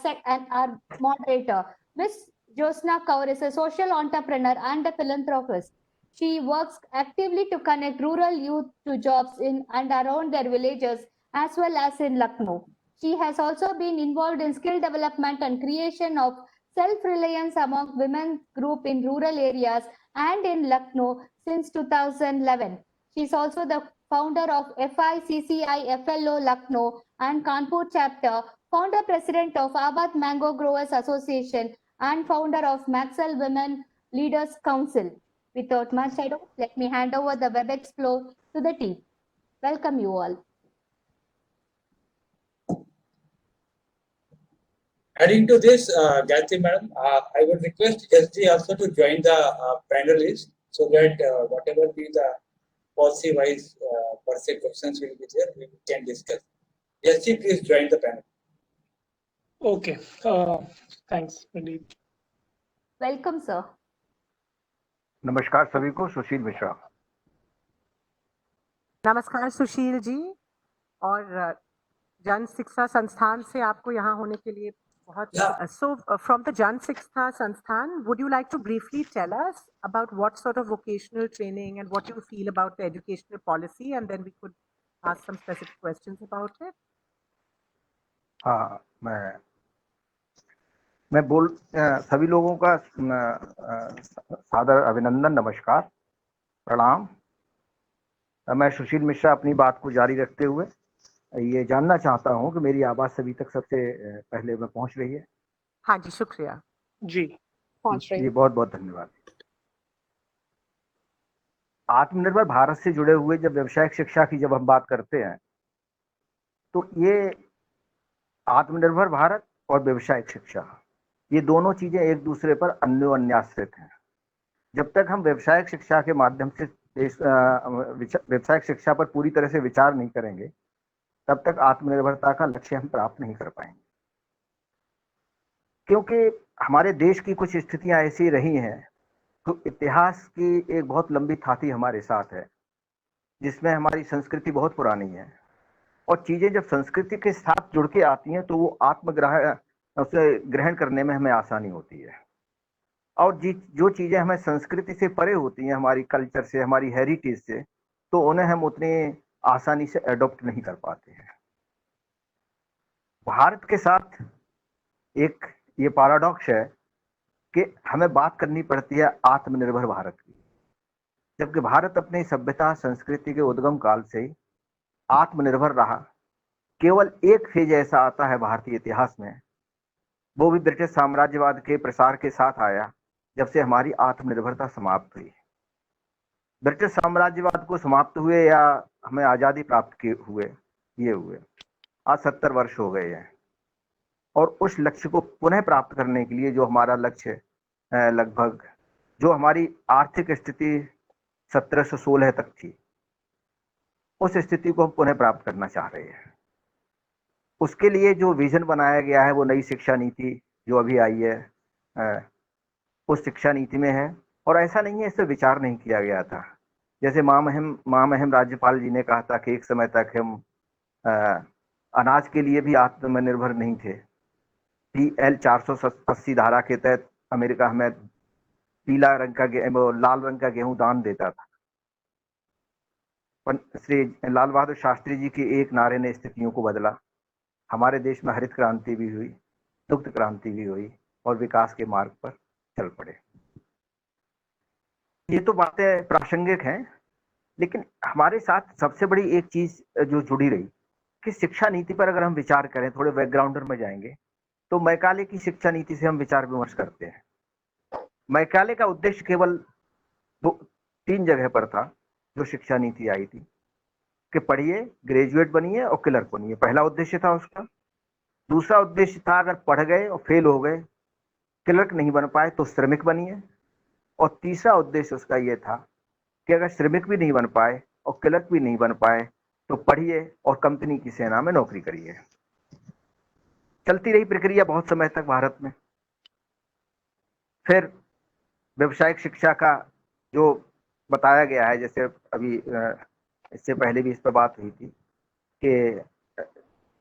our moderator. Ms. Josna Kaur is a social entrepreneur and a philanthropist. She works actively to connect rural youth to jobs in and around their villages as well as in Lucknow. She has also been involved in skill development and creation of self-reliance among women group in rural areas and in Lucknow since 2011. She is also the founder of FICCI FLO Lucknow and Kanpur chapter, founder president of Abad Mango Growers Association, and founder of Maxwell Women Leaders Council. Without much ado, let me hand over the WebEx floor to the team. Welcome you all. Adding to this, Gayatri madam, I would request SG also to join the panelists so that whatever be the policy-wise per se questions will be there, we can discuss. SG, please join the panel. Okay. Thanks, Pradeep. Welcome, sir. नमस्कार सभी को, सुशील मिश्रा। नमस्कार सुशील जी, और जन शिक्षा संस्थान से आपको यहाँ होने के लिए बहुत So from the Jan Shiksha Sansthan, would you like to briefly tell us about what sort of vocational training and what you feel about the educational policy, and then we could ask some specific questions about it? हाँ, मैं सभी लोगों का सादर अभिनंदन, नमस्कार, प्रणाम। मैं सुशील मिश्रा अपनी बात को जारी रखते हुए ये जानना चाहता हूं कि मेरी आवाज सभी तक सबसे पहले में पहुंच रही है? हाँ जी, शुक्रिया जी, पहुंच रही है। बहुत बहुत धन्यवाद। आत्मनिर्भर भारत से जुड़े हुए जब व्यावसायिक शिक्षा की जब हम बात करते हैं तो ये आत्मनिर्भर भारत और व्यावसायिक शिक्षा, ये दोनों चीजें एक दूसरे पर अन्योन्याश्रित हैं। जब तक हम व्यावसायिक शिक्षा के माध्यम से व्यावसायिक शिक्षा पर पूरी तरह से विचार नहीं करेंगे, तब तक आत्मनिर्भरता का लक्ष्य हम प्राप्त नहीं कर पाएंगे। क्योंकि हमारे देश की कुछ स्थितियां ऐसी रही हैं, तो इतिहास की एक बहुत लंबी थाती हमारे साथ है, जिसमें हमारी संस्कृति बहुत पुरानी है, और चीजें जब संस्कृति के साथ जुड़ के आती हैं तो वो उसे ग्रहण करने में हमें आसानी होती है। और जो चीजें हमें संस्कृति से परे होती हैं, हमारी कल्चर से, हमारी हेरिटेज से, तो उन्हें हम उतनी आसानी से एडॉप्ट नहीं कर पाते हैं। भारत के साथ एक ये पैराडॉक्स है कि हमें बात करनी पड़ती है आत्मनिर्भर भारत की, जबकि भारत अपनी सभ्यता संस्कृति के उद्गम काल से ही आत्मनिर्भर रहा। केवल एक फेज ऐसा आता है भारतीय इतिहास में, वो भी ब्रिटिश साम्राज्यवाद के प्रसार के साथ आया, जब से हमारी आत्मनिर्भरता समाप्त हुई। ब्रिटिश साम्राज्यवाद को समाप्त हुए या हमें आजादी प्राप्त हुए आज 70 वर्ष हो गए हैं, और उस लक्ष्य को पुनः प्राप्त करने के लिए जो हमारा लक्ष्य लगभग जो हमारी आर्थिक स्थिति 1716 तक थी, उस स्थिति को हम पुनः प्राप्त करना चाह रहे हैं। उसके लिए जो विजन बनाया गया है वो नई शिक्षा नीति जो अभी आई है उस शिक्षा नीति में है। और ऐसा नहीं है इस पर विचार नहीं किया गया था। जैसे महामहिम राज्यपाल जी ने कहा था कि एक समय तक हम अनाज के लिए भी आत्मनिर्भर नहीं थे। PL 480 धारा के तहत अमेरिका हमें लाल रंग का गेहूं दान देता था। श्री लाल बहादुर शास्त्री जी के एक नारे ने स्थितियों को बदला। हमारे देश में हरित क्रांति भी हुई, दुग्ध क्रांति भी हुई, और विकास के मार्ग पर चल पड़े। ये तो बातें प्रासंगिक हैं, लेकिन हमारे साथ सबसे बड़ी एक चीज जो जुड़ी रही कि शिक्षा नीति पर अगर हम विचार करें, थोड़े बैकग्राउंडर में जाएंगे तो मैकाले की शिक्षा नीति से हम विचार विमर्श करते हैं। मैकाले का उद्देश्य केवल 3 जगह पर था जो शिक्षा नीति आई थी कि पढ़िए, ग्रेजुएट बनिए और क्लर्क बनिए। पहला उद्देश्य था उसका। दूसरा उद्देश्य था अगर पढ़ गए और फेल हो गए, क्लर्क नहीं बन पाए तो श्रमिक बनिए। और तीसरा उद्देश्य उसका यह था कि अगर श्रमिक भी नहीं बन पाए और क्लर्क भी नहीं बन पाए तो पढ़िए और कंपनी की सेना में नौकरी करिए। चलती रही प्रक्रिया बहुत समय तक भारत में। फिर व्यवसायिक शिक्षा का जो बताया गया है, जैसे अभी इससे पहले भी इस पर बात हुई थी कि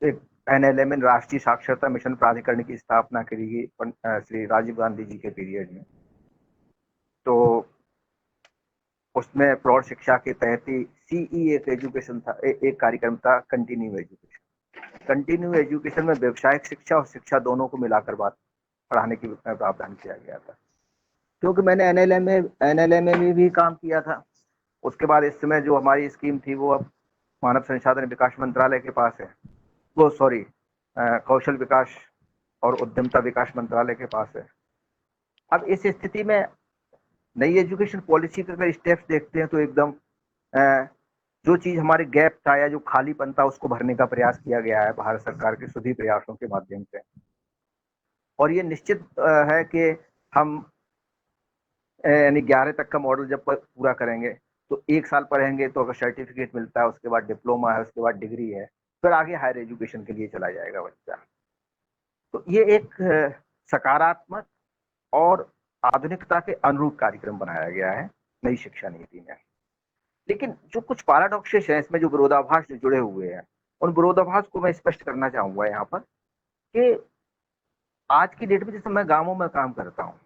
एक NLM राष्ट्रीय साक्षरता मिशन प्राधिकरण की स्थापना करी गई श्री राजीव गांधी जी के पीरियड में। तो उसमें प्रौढ़ शिक्षा के तहत ही CE एक एजुकेशन था, एक कार्यक्रम था, कंटिन्यू एजुकेशन। कंटिन्यू एजुकेशन में व्यवसायिक शिक्षा और शिक्षा दोनों को मिलाकर पढ़ाने की प्रावधान किया गया था। क्योंकि मैंने NLM में भी काम किया था। उसके बाद इस समय जो हमारी स्कीम थी वो अब मानव संसाधन विकास मंत्रालय के पास है, वो कौशल विकास और उद्यमता विकास मंत्रालय के पास है। अब इस स्थिति में नई एजुकेशन पॉलिसी के अगर स्टेप्स देखते हैं तो एकदम जो चीज हमारे गैप था या जो खालीपन था उसको भरने का प्रयास किया गया है भारत सरकार के सभी प्रयासों के माध्यम से। और ये निश्चित है कि हम यानी 11 तक का मॉडल जब पूरा करेंगे तो 1 साल पढ़ेंगे तो अगर सर्टिफिकेट मिलता है, उसके बाद डिप्लोमा है, उसके बाद डिग्री है, फिर आगे हायर एजुकेशन के लिए चला जाएगा बच्चा। तो ये एक सकारात्मक और आधुनिकता के अनुरूप कार्यक्रम बनाया गया है नई शिक्षा नीति में। लेकिन जो कुछ पैराडॉक्सेस हैं इसमें, जो विरोधाभास जो जुड़े हुए हैं, उन विरोधाभास को मैं स्पष्ट करना चाहूंगा यहाँ पर कि आज की डेट में जैसे मैं गाँवों में काम करता हूँ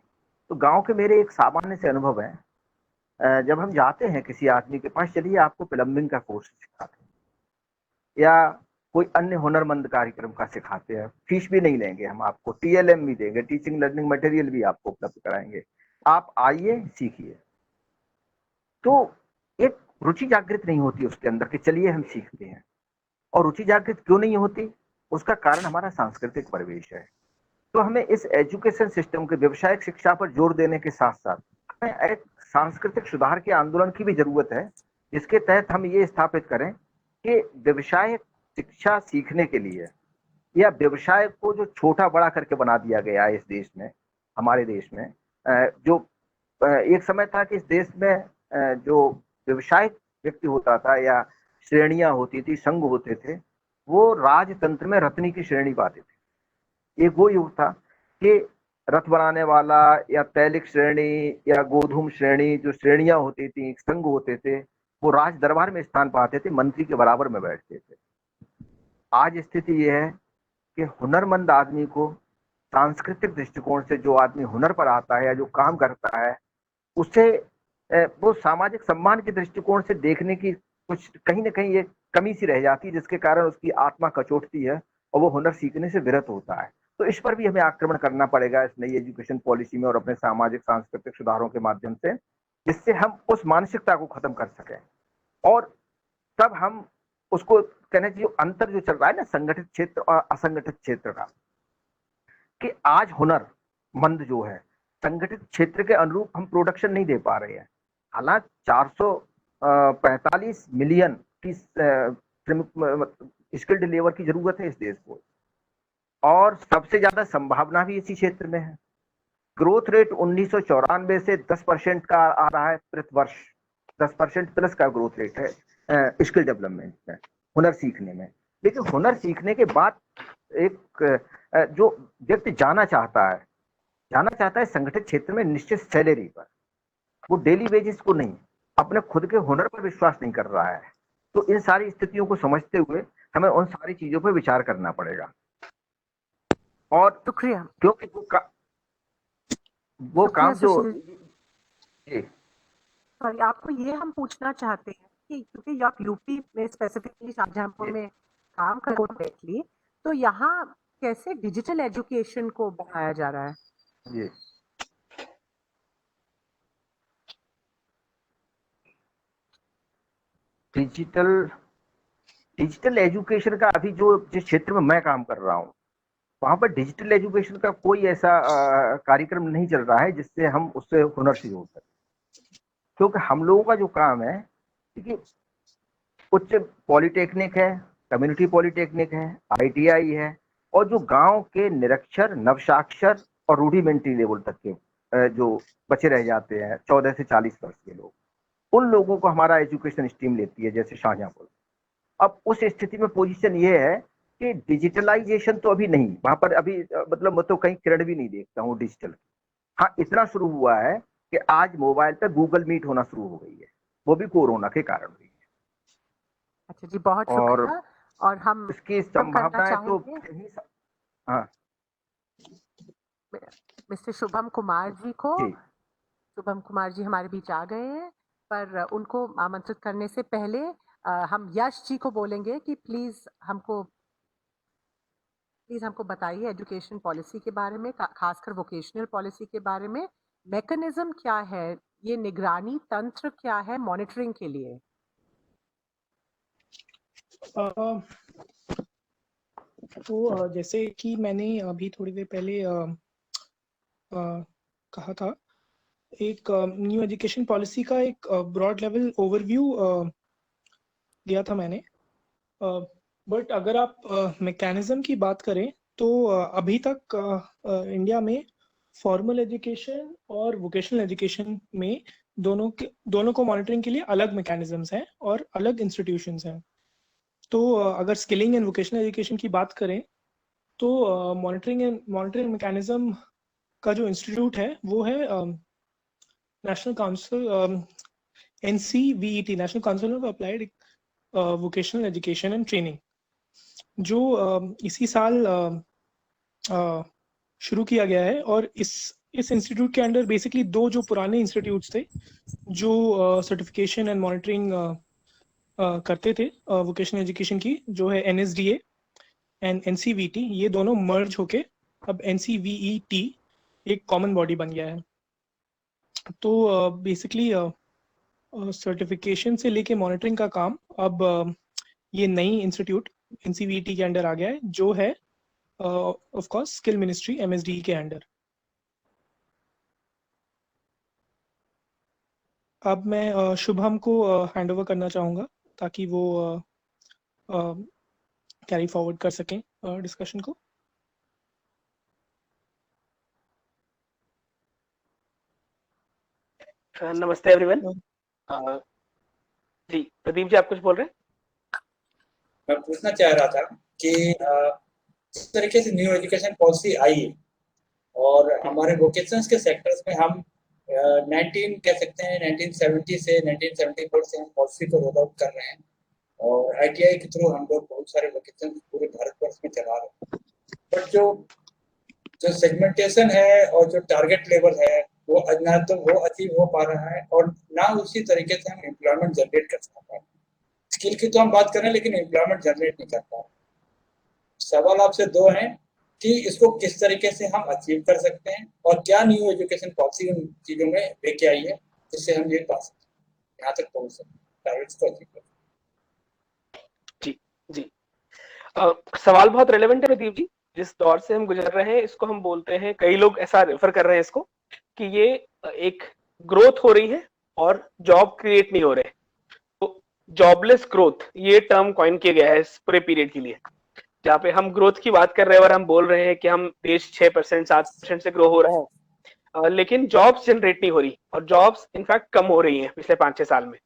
तो गाँव के मेरे एक सामान्य से अनुभव है। जब हम जाते हैं किसी आदमी के पास, चलिए आपको प्लम्बिंग का कोर्स सिखाते हैं या कोई अन्य हुनरमंद कार्यक्रम का सिखाते हैं, फीस भी नहीं लेंगे हम, आपको TLM भी देंगे, टीचिंग लर्निंग मटेरियल भी आपको उपलब्ध कराएंगे, आप आइए सीखिए। तो एक रुचि जागृत नहीं होती उसके अंदर कि चलिए हम सीखते हैं। और रुचि जागृत क्यों नहीं होती? उसका कारण हमारा सांस्कृतिक परिवेश है। तो हमें इस एजुकेशन सिस्टम के व्यवसायिक शिक्षा पर जोर देने के साथ साथ हमें एक सांस्कृतिक सुधार के आंदोलन की भी जरूरत है, जिसके तहत हम ये स्थापित करें कि व्यवसायिक शिक्षा सीखने के लिए या व्यवसाय को जो छोटा बड़ा करके बना दिया गया है इस देश में, हमारे देश में, जो एक समय था कि इस देश में जो व्यवसायिक व्यक्ति होता था या श्रेणियां होती थी, संघ होते थे, वो राजतंत्र में रत्नी की श्रेणी पाते थे। एक वो युग था कि रथ बनाने वाला या तैलिक श्रेणी या गोधूम श्रेणी, जो श्रेणियां होती थी, संघ होते थे, वो राज दरबार में स्थान पाते थे, मंत्री के बराबर में बैठते थे। आज स्थिति यह है कि हुनरमंद आदमी को सांस्कृतिक दृष्टिकोण से जो आदमी हुनर पर आता है या जो काम करता है, उसे वो सामाजिक सम्मान के दृष्टिकोण से देखने की कुछ कहीं ना कहीं एक कमी सी रह जाती है, जिसके कारण उसकी आत्मा कचोटती है और वो हुनर सीखने से विरत होता है। तो इस पर भी हमें आक्रमण करना पड़ेगा इस नई एजुकेशन पॉलिसी में और अपने सामाजिक सांस्कृतिक सुधारों के माध्यम से, जिससे हम उस मानसिकता को खत्म कर सकें। और तब हम उसको कहना चाहिए अंतर जो चल रहा है ना संगठित क्षेत्र और असंगठित क्षेत्र का, कि आज हुनरमंद जो है संगठित क्षेत्र के अनुरूप हम प्रोडक्शन नहीं दे पा रहे हैं। हालांकि 445 मिलियन की स्किल्ड लेबर की जरूरत है इस देश को, और सबसे ज्यादा संभावना भी इसी क्षेत्र में है। ग्रोथ रेट 1994 से 10% का आ रहा है प्रति वर्ष, 10% प्लस का ग्रोथ रेट है स्किल डेवलपमेंट में, हुनर सीखने में। लेकिन हुनर सीखने के बाद एक जो व्यक्ति जाना चाहता है संगठित क्षेत्र में निश्चित सैलरी पर, वो डेली वेजेस को नहीं, अपने खुद के हुनर पर विश्वास नहीं कर रहा है। तो इन सारी स्थितियों को समझते हुए हमें उन सारी चीजों पर विचार करना पड़ेगा। और शुक्रिया। क्योंकि वो काम जो सॉरी, आपको ये हम पूछना चाहते हैं कि क्योंकि आप यूपी में स्पेसिफिकली शाहजहांपुर में काम करो डायरेक्टली, तो यहाँ कैसे डिजिटल एजुकेशन को बढ़ाया जा रहा है? जी, डिजिटल एजुकेशन का अभी जिस क्षेत्र में मैं काम कर रहा हूँ वहां पर डिजिटल एजुकेशन का कोई ऐसा कार्यक्रम नहीं चल रहा है जिससे हम उससे हुनर से जोड़ सकें। क्योंकि हम लोगों का जो काम है कि उच्च पॉलिटेक्निक है, कम्युनिटी पॉलिटेक्निक है, ITI है, और जो गांव के निरक्षर, नवसाक्षर और रूढ़िमेंट्री लेवल तक के जो बचे रह जाते हैं 14 से 40 वर्ष के लोग, उन लोगों को हमारा एजुकेशन स्ट्रीम लेती है, जैसे शाहजहांपुर। अब उस स्थिति में पोजीशन ये है कि डिजिटलाइजेशन तो अभी नहीं, वहां पर अभी मतलब मैं तो कहीं किरण भी नहीं देखता हूँ डिजिटल। हाँ, इतना शुरू हुआ है कि आज मोबाइल पे गूगल मीट होना शुरू हो गई है, वो भी कोरोना के कारण हुई है। अच्छा जी, बहुत शुक्रिया। और हम इसकी संभावनाएं तो हाँ, मिस्टर शुभम कुमार जी को, शुभम कुमार जी हमारे बीच आ गए हैं, पर उनको आमंत्रित करने से पहले हम यश जी को बोलेंगे कि प्लीज हमको बताइए एजुकेशन पॉलिसी के बारे में, खासकर वोकेशनल पॉलिसी के बारे में। मैकेनिज्म क्या है, ये निगरानी तंत्र क्या है मॉनिटरिंग के लिए? तो जैसे कि मैंने अभी थोड़ी देर पहले कहा था, एक न्यू एजुकेशन पॉलिसी का एक ब्रॉड लेवल ओवरव्यू दिया था मैंने। बट अगर आप मैकेनिज्म की बात करें तो अभी तक इंडिया में फॉर्मल एजुकेशन और वोकेशनल एजुकेशन में दोनों को मॉनिटरिंग के लिए अलग मैकेनिज्म्स हैं और अलग इंस्टीट्यूशंस हैं। तो अगर स्किलिंग एंड वोकेशनल एजुकेशन की बात करें तो मॉनिटरिंग मैकेनिज्म का जो इंस्टीट्यूट है वो है national council NCVET, national council of applied vocational education and training, जो इसी साल शुरू किया गया है। और इस इंस्टीट्यूट के अंडर बेसिकली दो जो पुराने इंस्टीट्यूट्स थे जो सर्टिफिकेशन एंड मॉनिटरिंग करते थे वोकेशनल एजुकेशन की, जो है NSDA एंड NCVT, ये दोनों मर्ज होके अब NCVET एक कॉमन बॉडी बन गया है। तो बेसिकली सर्टिफिकेशन से लेके मॉनिटरिंग का काम अब ये नई इंस्टीट्यूट NCVET के अंडर आ गया है, जो है of course skill ministry MSDE के अंडर। अब मैं शुभम को हैंड ओवर करना चाहूँगा ताकि वो कैरी फॉरवर्ड कर सकें डिस्कशन को। नमस्ते एवरीवन। जी प्रदीप जी, आप कुछ बोल रहे हैं? मैं पूछना चाह रहा था कि जिस तरीके से न्यू एजुकेशन पॉलिसी आई है और हमारे वोकेशंस के सेक्टर्स में हम 19 कह सकते हैं 1970 से 1974 से हम पॉलिसी को रोल आउट कर रहे हैं और ITI के थ्रू हम लोग बहुत सारे वोकेशंस पूरे भारतवर्ष में चला रहे हैं। बट जो सेगमेंटेशन है और जो टारगेट लेवल है वो ना तो वो अचीव हो पा रहा है और ना उसी तरीके से हम एम्प्लॉयमेंट जनरेट कर पा रहे हैं। स्किल की तो हम बात कर रहे हैं लेकिन एम्प्लॉयमेंट जनरेट नहीं कर पा रहे। सवाल आपसे दो हैं कि इसको किस तरीके से हम अचीव कर सकते हैं और क्या न्यू एजुकेशन पॉलिसी उन चीजों में लेके आई है जिससे हम ये पा सकते, यहाँ तक पहुँच सकते, टारगेट्स को अचीव कर। जी जी। सवाल बहुत रेलेवेंट है प्रदीप जी। जिस दौर से हम गुजर रहे हैं इसको हम बोलते हैं, कई लोग ऐसा रेफर कर रहे हैं इसको, कि ये एक ग्रोथ हो रही है और जॉब क्रिएट नहीं हो रहे। तो जॉबलेस ग्रोथ ये टर्म कॉइन किया गया है इस पूरे पीरियड के लिए, जहाँ पे हम ग्रोथ की बात कर रहे हैं और हम बोल रहे हैं कि हम देश 6% 7% से ग्रो हो रहा है, लेकिन जॉब्स जनरेट नहीं हो रही, और जॉब्स इनफैक्ट कम हो रही हैं पिछले 5-6 साल में।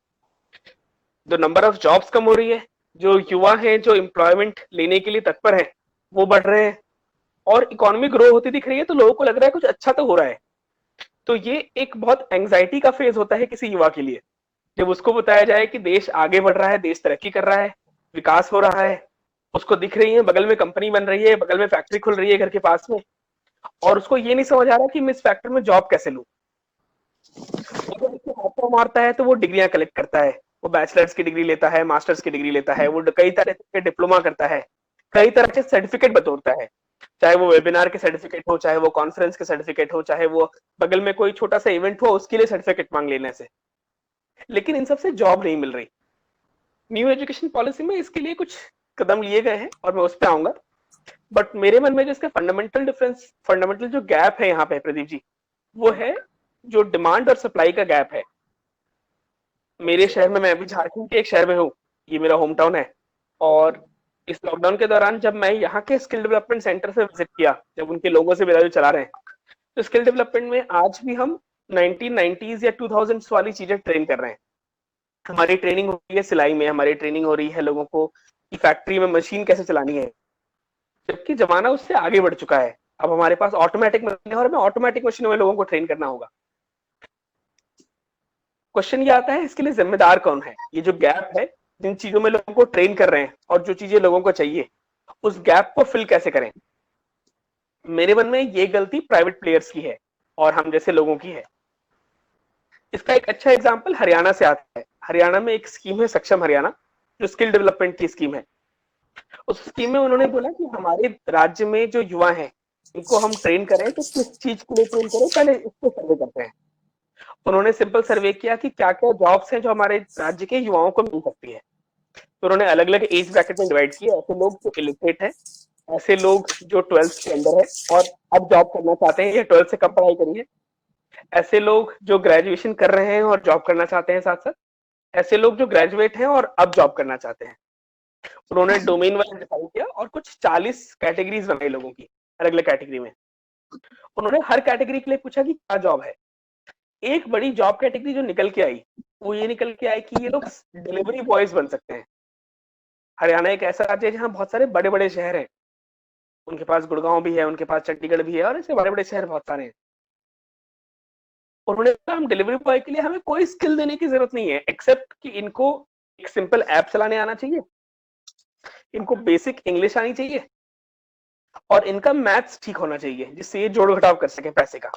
जो नंबर ऑफ जॉब्स कम हो रही है, जो युवा हैं जो एम्प्लॉयमेंट लेने के लिए तत्पर हैं वो बढ़ रहे हैं, और इकोनॉमी ग्रो होती दिख रही है, तो लोगों को लग रहा है कुछ अच्छा तो हो रहा है। तो ये एक बहुत एंग्जाइटी का फेज होता है किसी युवा के लिए, जब उसको बताया जाए कि देश आगे बढ़ रहा है, देश तरक्की कर रहा है, विकास हो रहा है, उसको दिख रही है बगल में कंपनी बन रही है, बगल में फैक्ट्री खुल रही है घर के पास में, और उसको ये नहीं समझ आ रहा कि मैं इस फैक्ट्री में जॉब कैसे लूं। जब उसको हाथों मारता है तो वो डिग्रियां कलेक्ट करता है, वो बैचलर्स की डिग्री लेता है, मास्टर्स की डिग्री लेता है, वो कई तरह के डिप्लोमा करता है, कई तरह के सर्टिफिकेट बटोरता है, चाहे वो वेबिनार के सर्टिफिकेट हो, चाहे वो कॉन्फ्रेंस के सर्टिफिकेट हो, चाहे वो बगल में कोई छोटा सा इवेंट हो उसके लिए सर्टिफिकेट मांग लेने से। लेकिन इन सबसे जॉब नहीं मिल रही। न्यू एजुकेशन पॉलिसी में इसके लिए कुछ कदम लिए गए हैं और मैं उस पर आऊंगा, बट मेरे मन में जो इसका फंडामेंटल जो गैप है यहाँ पे प्रदीप जी, वो है जो डिमांड और सप्लाई का गैप है। मेरे शहर में, मैं अभी झारखंड के एक शहर में हूँ, ये मेरा होम टाउन है, और इस लॉकडाउन के दौरान जब मैं यहाँ के स्किल डेवलपमेंट सेंटर से विजिट किया, जब उनके लोगों से मेरा जो चला रहे हैं, तो स्किल डेवलपमेंट में आज भी हम 1990s या 2000s वाली चीजें ट्रेन कर रहे हैं। हमारी ट्रेनिंग हो रही है सिलाई में, हमारी ट्रेनिंग हो रही है लोगों को कि फैक्ट्री में मशीन कैसे चलानी है, जबकि जमाना उससे आगे बढ़ चुका है। अब हमारे पास ऑटोमेटिक मशीन है और हमें ऑटोमेटिक मशीनों में लोगों को ट्रेन करना होगा। क्वेश्चन ये आता है इसके लिए जिम्मेदार कौन है? ये जो गैप है, जिन चीजों में लोगों को ट्रेन कर रहे हैं और जो चीजें लोगों को चाहिए, उस गैप को फिल कैसे करें? मेरे मन में ये गलती प्राइवेट प्लेयर्स की है और हम जैसे लोगों की है। इसका एक अच्छा एग्जांपल हरियाणा से आता है। हरियाणा में एक स्कीम है सक्षम हरियाणा, जो स्किल डेवलपमेंट की स्कीम है। उस स्कीम में उन्होंने बोला कि हमारे राज्य में जो युवा हैं इनको हम ट्रेन करें, तो किस चीज के लिए ट्रेन करें, पहले इसको सर्वे करते हैं। उन्होंने सिंपल सर्वे किया कि क्या क्या जॉब्स हैं जो हमारे राज्य के युवाओं को मिल सकती है। तो उन्होंने अलग अलग एज ब्रैकेट में डिवाइड किया। ऐसे लोग जो इलिटरेट है, ऐसे लोग जो 12th के अंदर है और अब जॉब करना चाहते हैं या 12th से कम पढ़ाई करी है, ऐसे लोग जो ग्रेजुएशन कर रहे हैं और जॉब करना चाहते हैं साथ साथ, ऐसे लोग जो ग्रेजुएट हैं और अब जॉब करना चाहते हैं। उन्होंने डोमेन वाइज डिफाइन किया और कुछ 40 कैटेगरीज बनाई लोगों की, अलग अलग कैटेगरी में। उन्होंने हर कैटेगरी के लिए पूछा कि क्या जॉब है। एक बड़ी जॉब कैटेगरी जो निकल के आई, वो ये निकल के आई कि ये लोग डिलीवरी बॉयज बन सकते हैं। हरियाणा एक ऐसा राज्य है जहाँ बहुत सारे बड़े बड़े शहर हैं, उनके पास गुड़गांव भी है, उनके पास चंडीगढ़ भी है, और ऐसे बड़े बड़े शहर बहुत सारे हैं। उन्होंने कहा हम डिलीवरी बॉय के लिए हमें कोई स्किल देने की जरूरत नहीं है, एक्सेप्ट कि इनको एक सिंपल ऐप चलाने आना चाहिए, इनको बेसिक इंग्लिश आनी चाहिए, और इनका मैथ्स ठीक होना चाहिए जिससे ये जोड़ घटाव कर सके पैसे का,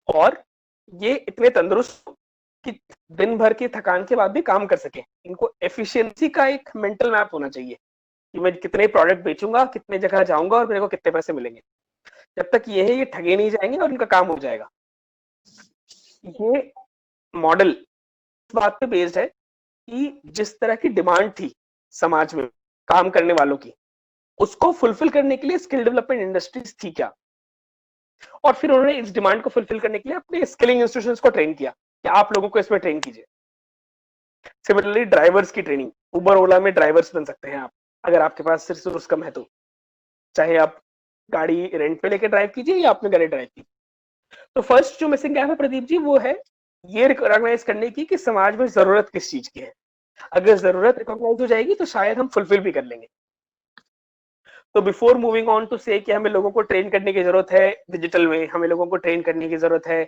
और ये इतने तंदुरुस्त कि दिन भर की थकान के बाद भी काम कर सके। इनको एफिशिएंसी का एक मेंटल मैप होना चाहिए कि मैं कितने प्रोडक्ट बेचूंगा, कितने जगह जाऊंगा और मेरे को कितने पैसे मिलेंगे। जब तक ये है, ये ठगे नहीं जाएंगे और इनका काम हो जाएगा। ये मॉडल इस बात पे बेस्ड है कि जिस तरह की डिमांड थी समाज में काम करने वालों की, उसको फुलफिल करने के लिए स्किल डेवलपमेंट इंडस्ट्रीज थी क्या, और फिर उन्होंने इस डिमांड को फुलफिल करने के लिए अपने स्किलिंग इंस्टीट्यूशंस को ट्रेन किया कि आप लोगों को इसमें ट्रेन कीजिए। सिमिलरली ड्राइवर्स की ट्रेनिंग, उबर ओला में ड्राइवर्स बन सकते हैं आप, अगर आपके पास रिसोर्स कम है तो, चाहे आप गाड़ी रेंट पे लेके ड्राइव कीजिए या अपने गाड़ी ड्राइव कीजिए। तो फर्स्ट जो मिसिंग गैप है प्रदीप जी, वो है ये रिकॉग्नाइज करने की कि समाज में जरूरत किस चीज की है। अगर जरूरत रिकॉग्नाइज हो जाएगी तो शायद हम फुलफिल भी कर लेंगे। तो बिफोर मूविंग ऑन टू से कि हमें लोगों को ट्रेन करने की जरूरत है डिजिटल में, हमें लोगों को ट्रेन करने की जरूरत है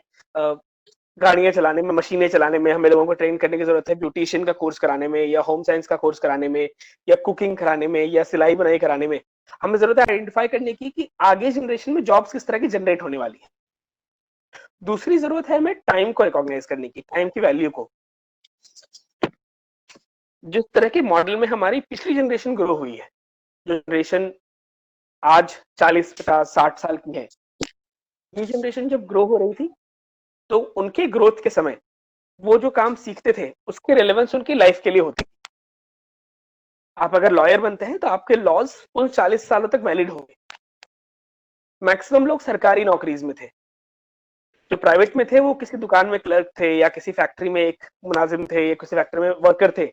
गाड़ियां चलाने में, मशीनें चलाने में, हमें लोगों को ट्रेन करने की जरूरत है ब्यूटिशियन का कोर्स कराने में, या होम साइंस का कोर्स कराने में, या कुकिंग कराने में, या सिलाई बुनाई कराने में, हमें जरूरत है आइडेंटिफाई करने की कि आगे जनरेशन में जॉब्स किस तरह की जनरेट होने वाली है। दूसरी जरूरत है हमें टाइम को रिकॉग्नाइज करने की, टाइम की वैल्यू को। जिस तरह के मॉडल में हमारी पिछली जनरेशन ग्रो हुई है, जनरेशन आज 40, 50, 60 साल की है, ये जनरेशन जब ग्रो हो रही थी तो उनके ग्रोथ के समय वो जो काम सीखते थे उसके रेलेवेंस उनकी लाइफ के लिए होती। आप अगर लॉयर बनते हैं तो आपके लॉज उन 40 सालों तक वैलिड होंगे। मैक्सिमम लोग सरकारी नौकरीज में थे, जो प्राइवेट में थे वो किसी दुकान में क्लर्क थे या किसी फैक्ट्री में एक मुलाजिम थे या किसी फैक्ट्री में वर्कर थे,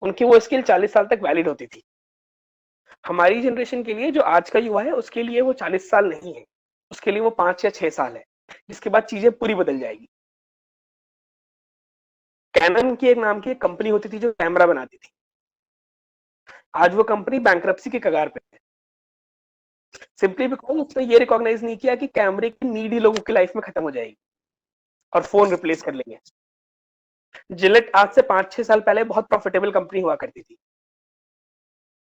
उनकी वो स्किल 40 साल तक वैलिड होती थी। हमारी जनरेशन के लिए जो आज का युवा है उसके लिए वो 40 साल नहीं है, उसके लिए वो 5 या 6 साल है, जिसके बाद चीजें पूरी बदल जाएगी। कैनन की एक नाम की एक कंपनी होती थी जो कैमरा बनाती थी, आज वो कंपनी बैंकरप्सी के कगार पे है, सिंपली बिकॉज उसने ये रिकॉग्नाइज नहीं किया कि कैमरे की नीड ही लोगों की लाइफ में खत्म हो जाएगी और फोन रिप्लेस कर लेंगे। जिलेट आज से 5-6 साल पहले बहुत प्रॉफिटेबल कंपनी हुआ करती थी,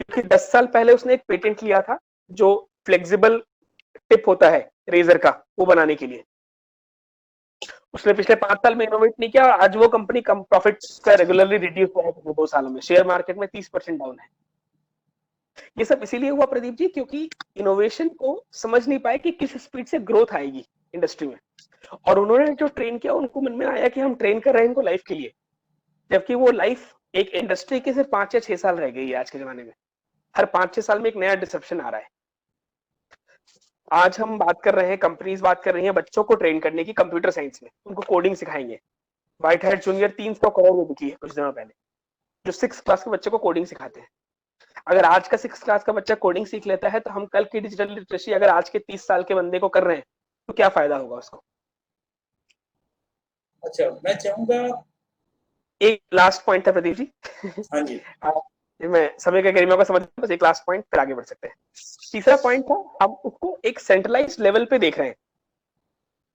क्योंकि 10 साल पहले उसने एक पेटेंट लिया था जो फ्लेक्सिबल टिप होता है रेजर का, वो बनाने के लिए। उसने पिछले 5 साल में इनोवेट नहीं किया और आज वो कंपनी कम प्रॉफिट का रेगुलरली रिड्यूस हुआ है 2 सालों में, शेयर मार्केट में 30% डाउन है। ये सब इसीलिए हुआ प्रदीप जी क्योंकि इनोवेशन को समझ नहीं पाए कि किस स्पीड से ग्रोथ आएगी इंडस्ट्री में, और उन्होंने जो ट्रेन किया उनको मन में आया कि हम ट्रेन कर रहे हैं इनको लाइफ के लिए, जबकि वो लाइफ एक इंडस्ट्री के सिर्फ 5 या 6 साल रह गई है आज के जमाने में। हर 5-6 साल में एक नया डिसरप्शन आ रहा है। आज हम बात कर रहे हैं, कंपनीज बात कर रही हैं बच्चों को ट्रेन करने की कंप्यूटर साइंस में, उनको कोडिंग सिखाएंगे। व्हाइट हैट जूनियर 300 करोड़ में बिकी है कुछ दिनों पहले, जो 6 क्लास के बच्चे को कोडिंग सिखाते हैं। अगर आज का 6 क्लास का बच्चा कोडिंग सीख लेता है तो हम कल की डिजिटल लिटरेसी अगर आज के 30 साल के बंदे को कर रहे हैं तो क्या फायदा होगा उसको। अच्छा, मैं चाहूंगा एक लास्ट पॉइंट था प्रदीप जी। हाँ जी, मैं समय के गरिमा को समझ, बस एक लास्ट पॉइंट फिर आगे बढ़ सकते हैं। तीसरा पॉइंट था, हम उसको एक सेंट्रलाइज्ड लेवल पे देख रहे हैं।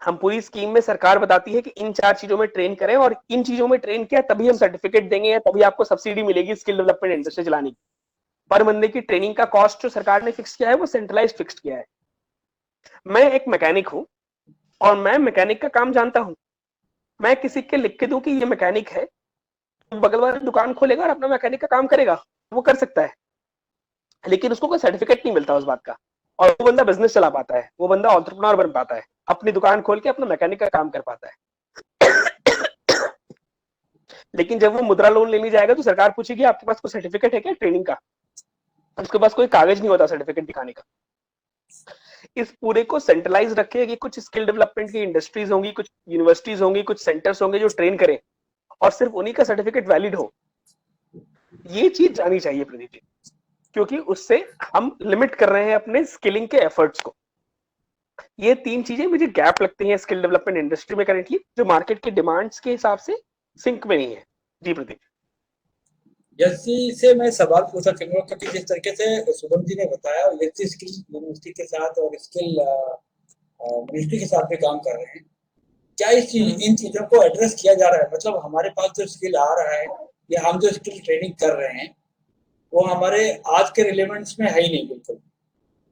हम पूरी स्कीम में सरकार बताती है कि इन 4 चीजों में ट्रेन करें और इन चीजों में ट्रेन किया तभी हम सर्टिफिकेट देंगे या तभी आपको सब्सिडी मिलेगी स्किल डेवलपमेंट इंडस्ट्री चलाने की। पर बंदे की ट्रेनिंग का कॉस्ट जो सरकार ने फिक्स किया है वो सेंट्रलाइज फिक्स किया है। मैं एक मैकेनिक हूं और मैं मैकेनिक का काम जानता हूं, मैं किसी के लिख के दूं कि ये मैकेनिक है, तो बगल वाले दुकान खोलेगा और अपना मैकेनिक का काम करेगा, वो कर सकता है, लेकिन उसको कोई सर्टिफिकेट नहीं मिलता उस बात का, और वो बंदा बिजनेस चला पाता है, वो बंदा एंटरप्रेन्योर बन पाता है, अपनी दुकान खोल के अपना मैकेनिक का काम कर पाता है। लेकिन जब वो मुद्रा लोन लेने जाएगा तो सरकार पूछेगी आपके पास कोई सर्टिफिकेट है क्या ट्रेनिंग का, उसके पास कोई कागज नहीं होता सर्टिफिकेट दिखाने का। इस पूरे को सेंट्रलाइज रखे कि कुछ स्किल डेवलपमेंट की इंडस्ट्रीज होंगी, कुछ यूनिवर्सिटीज होंगी, कुछ सेंटर्स होंगे जो ट्रेन करें और सिर्फ उन्हीं का सर्टिफिकेट वैलिड हो। ये चीज जानी चाहिए प्रदीप जी, क्योंकि उससे हम लिमिट कर रहे हैं अपने स्किलिंग के एफर्ट्स को। ये 3 चीजें मुझे गैप लगती हैं स्किल डेवलपमेंट इंडस्ट्री में करंटली, जो मार्केट की डिमांड्स के हिसाब से सिंक में नहीं है। जी प्रदीप जैसे से मैं सवाल पूछना चाहूंगा क्योंकि जिस तरीके से शुभम जी ने बताया, ये स्किल यूनिवर्सिटी के साथ और स्किल मिनिस्ट्री के साथ भी काम कर रहे हैं, क्या इन चीजों को एड्रेस किया जा रहा है? मतलब हमारे पास जो स्किल आ रहा है या हम जो स्किल ट्रेनिंग कर रहे हैं वो हमारे आज के रिलेवेंट्स में है ही नहीं बिल्कुल,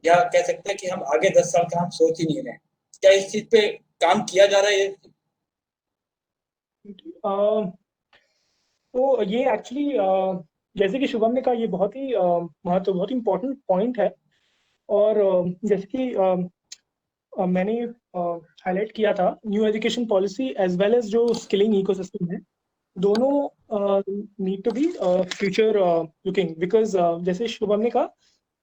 या कह सकते हैं कि हम आगे 10 साल का हम सोच ही नहीं रहे। क्या इस चीज पे काम किया जा रहा है? तो ये एक्चुअली जैसे कि शुभम ने कहा, ये बहुत ही बहुत इम्पोर्टेंट पॉइंट है। और जैसे कि मैंने हाईलाइट किया था, new education policy as well as जो स्किलिंग इकोसिस्टम है, दोनों need to be future looking, because जैसे शुभम ने कहा,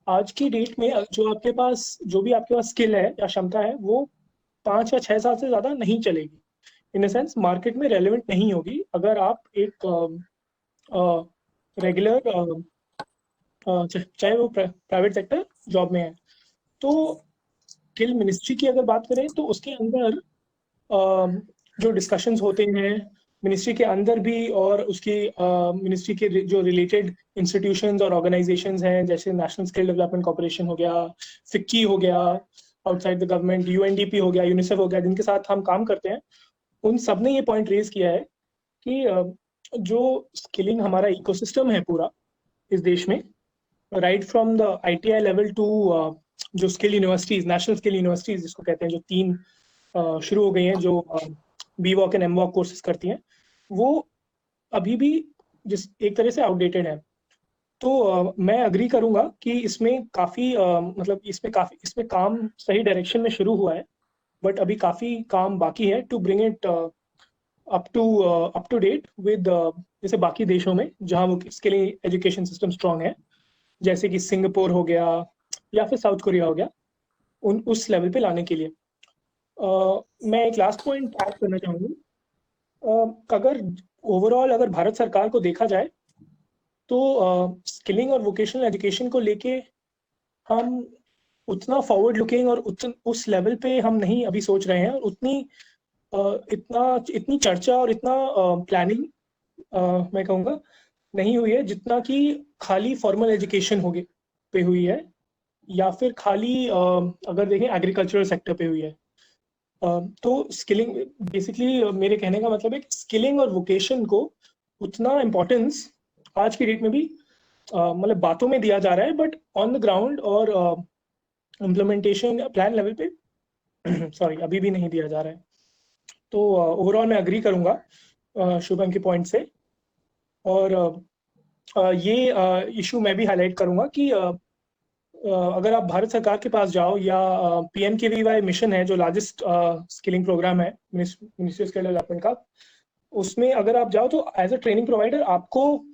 आज की डेट में जो भी आपके पास स्किल है या क्षमता है वो 5 या 6 साल से ज़्यादा नहीं चलेगी। इन अ सेंस मार्केट में रेलेवेंट नहीं होगी अगर आप एक रेगुलर चाहे वो प्राइवेट सेक्टर जॉब में है। तो स्किल मिनिस्ट्री की अगर बात करें तो उसके अंदर जो डिस्कशंस होते हैं मिनिस्ट्री के अंदर भी, और उसकी मिनिस्ट्री के जो रिलेटेड इंस्टीट्यूशंस और ऑर्गेनाइजेशंस हैं, जैसे नेशनल स्किल डेवलपमेंट कॉर्पोरेशन हो गया, फिक्की हो गया आउटसाइड द गवर्नमेंट, यूएनडीपी हो गया, यूनिसेफ हो गया, जिनके साथ हम काम करते हैं, उन सब ने ये पॉइंट रेज किया है कि जो स्किलिंग हमारा इकोसिस्टम है पूरा इस देश में, right from the ITI level to जो skill universities, national skill universities जिसको कहते हैं, जो 3 शुरू हो गई हैं, जो BWOC एंड MWOC कोर्सेज करती हैं, वो अभी भी एक तरह से आउटडेटेड है। तो मैं अग्री करूंगा कि इसमें काफी इसमें काम सही डायरेक्शन में शुरू हुआ है, बट अभी काफ़ी काम बाकी है to bring it up to date with जैसे बाकी देशों में जहाँ वो इसके लिए एजुकेशन सिस्टम स्ट्रांग है, जैसे कि सिंगापुर हो गया या फिर साउथ कोरिया हो गया, उस लेवल पे लाने के लिए। मैं एक लास्ट पॉइंट ऐड करना चाहूँगा। अगर ओवरऑल अगर भारत सरकार को देखा जाए तो स्किलिंग और वोकेशनल एजुकेशन को लेके हम उतना फॉरवर्ड लुकिंग और उस लेवल पे हम नहीं अभी सोच रहे हैं, और इतनी चर्चा और इतना प्लानिंग मैं कहूँगा नहीं हुई है जितना कि खाली फॉर्मल एजुकेशन पे हुई है, या फिर खाली अगर देखें एग्रीकल्चरल सेक्टर पे हुई है। तो स्किलिंग बेसिकली मेरे कहने का मतलब है कि स्किलिंग और वोकेशन को उतना इम्पोर्टेंस आज की डेट में भी मतलब बातों में दिया जा रहा है, बट ऑन द ग्राउंड और इम्प्लीमेंटेशन प्लान लेवल पे सॉरी अभी भी नहीं दिया जा रहा है। तो ओवरऑल मैं अग्री करूँगा शुभम के पॉइंट से, और ये इशू मैं भी हाईलाइट करूँगा कि अगर आप भारत सरकार के पास जाओ या PMKVY मिशन है जो लार्जेस्ट स्किलिंग प्रोग्राम है मिनिस्ट्री ऑफ स्किल डेवलपमेंट का, उसमें अगर आप जाओ तो एज अ ट्रेनिंग प्रोवाइडर आपको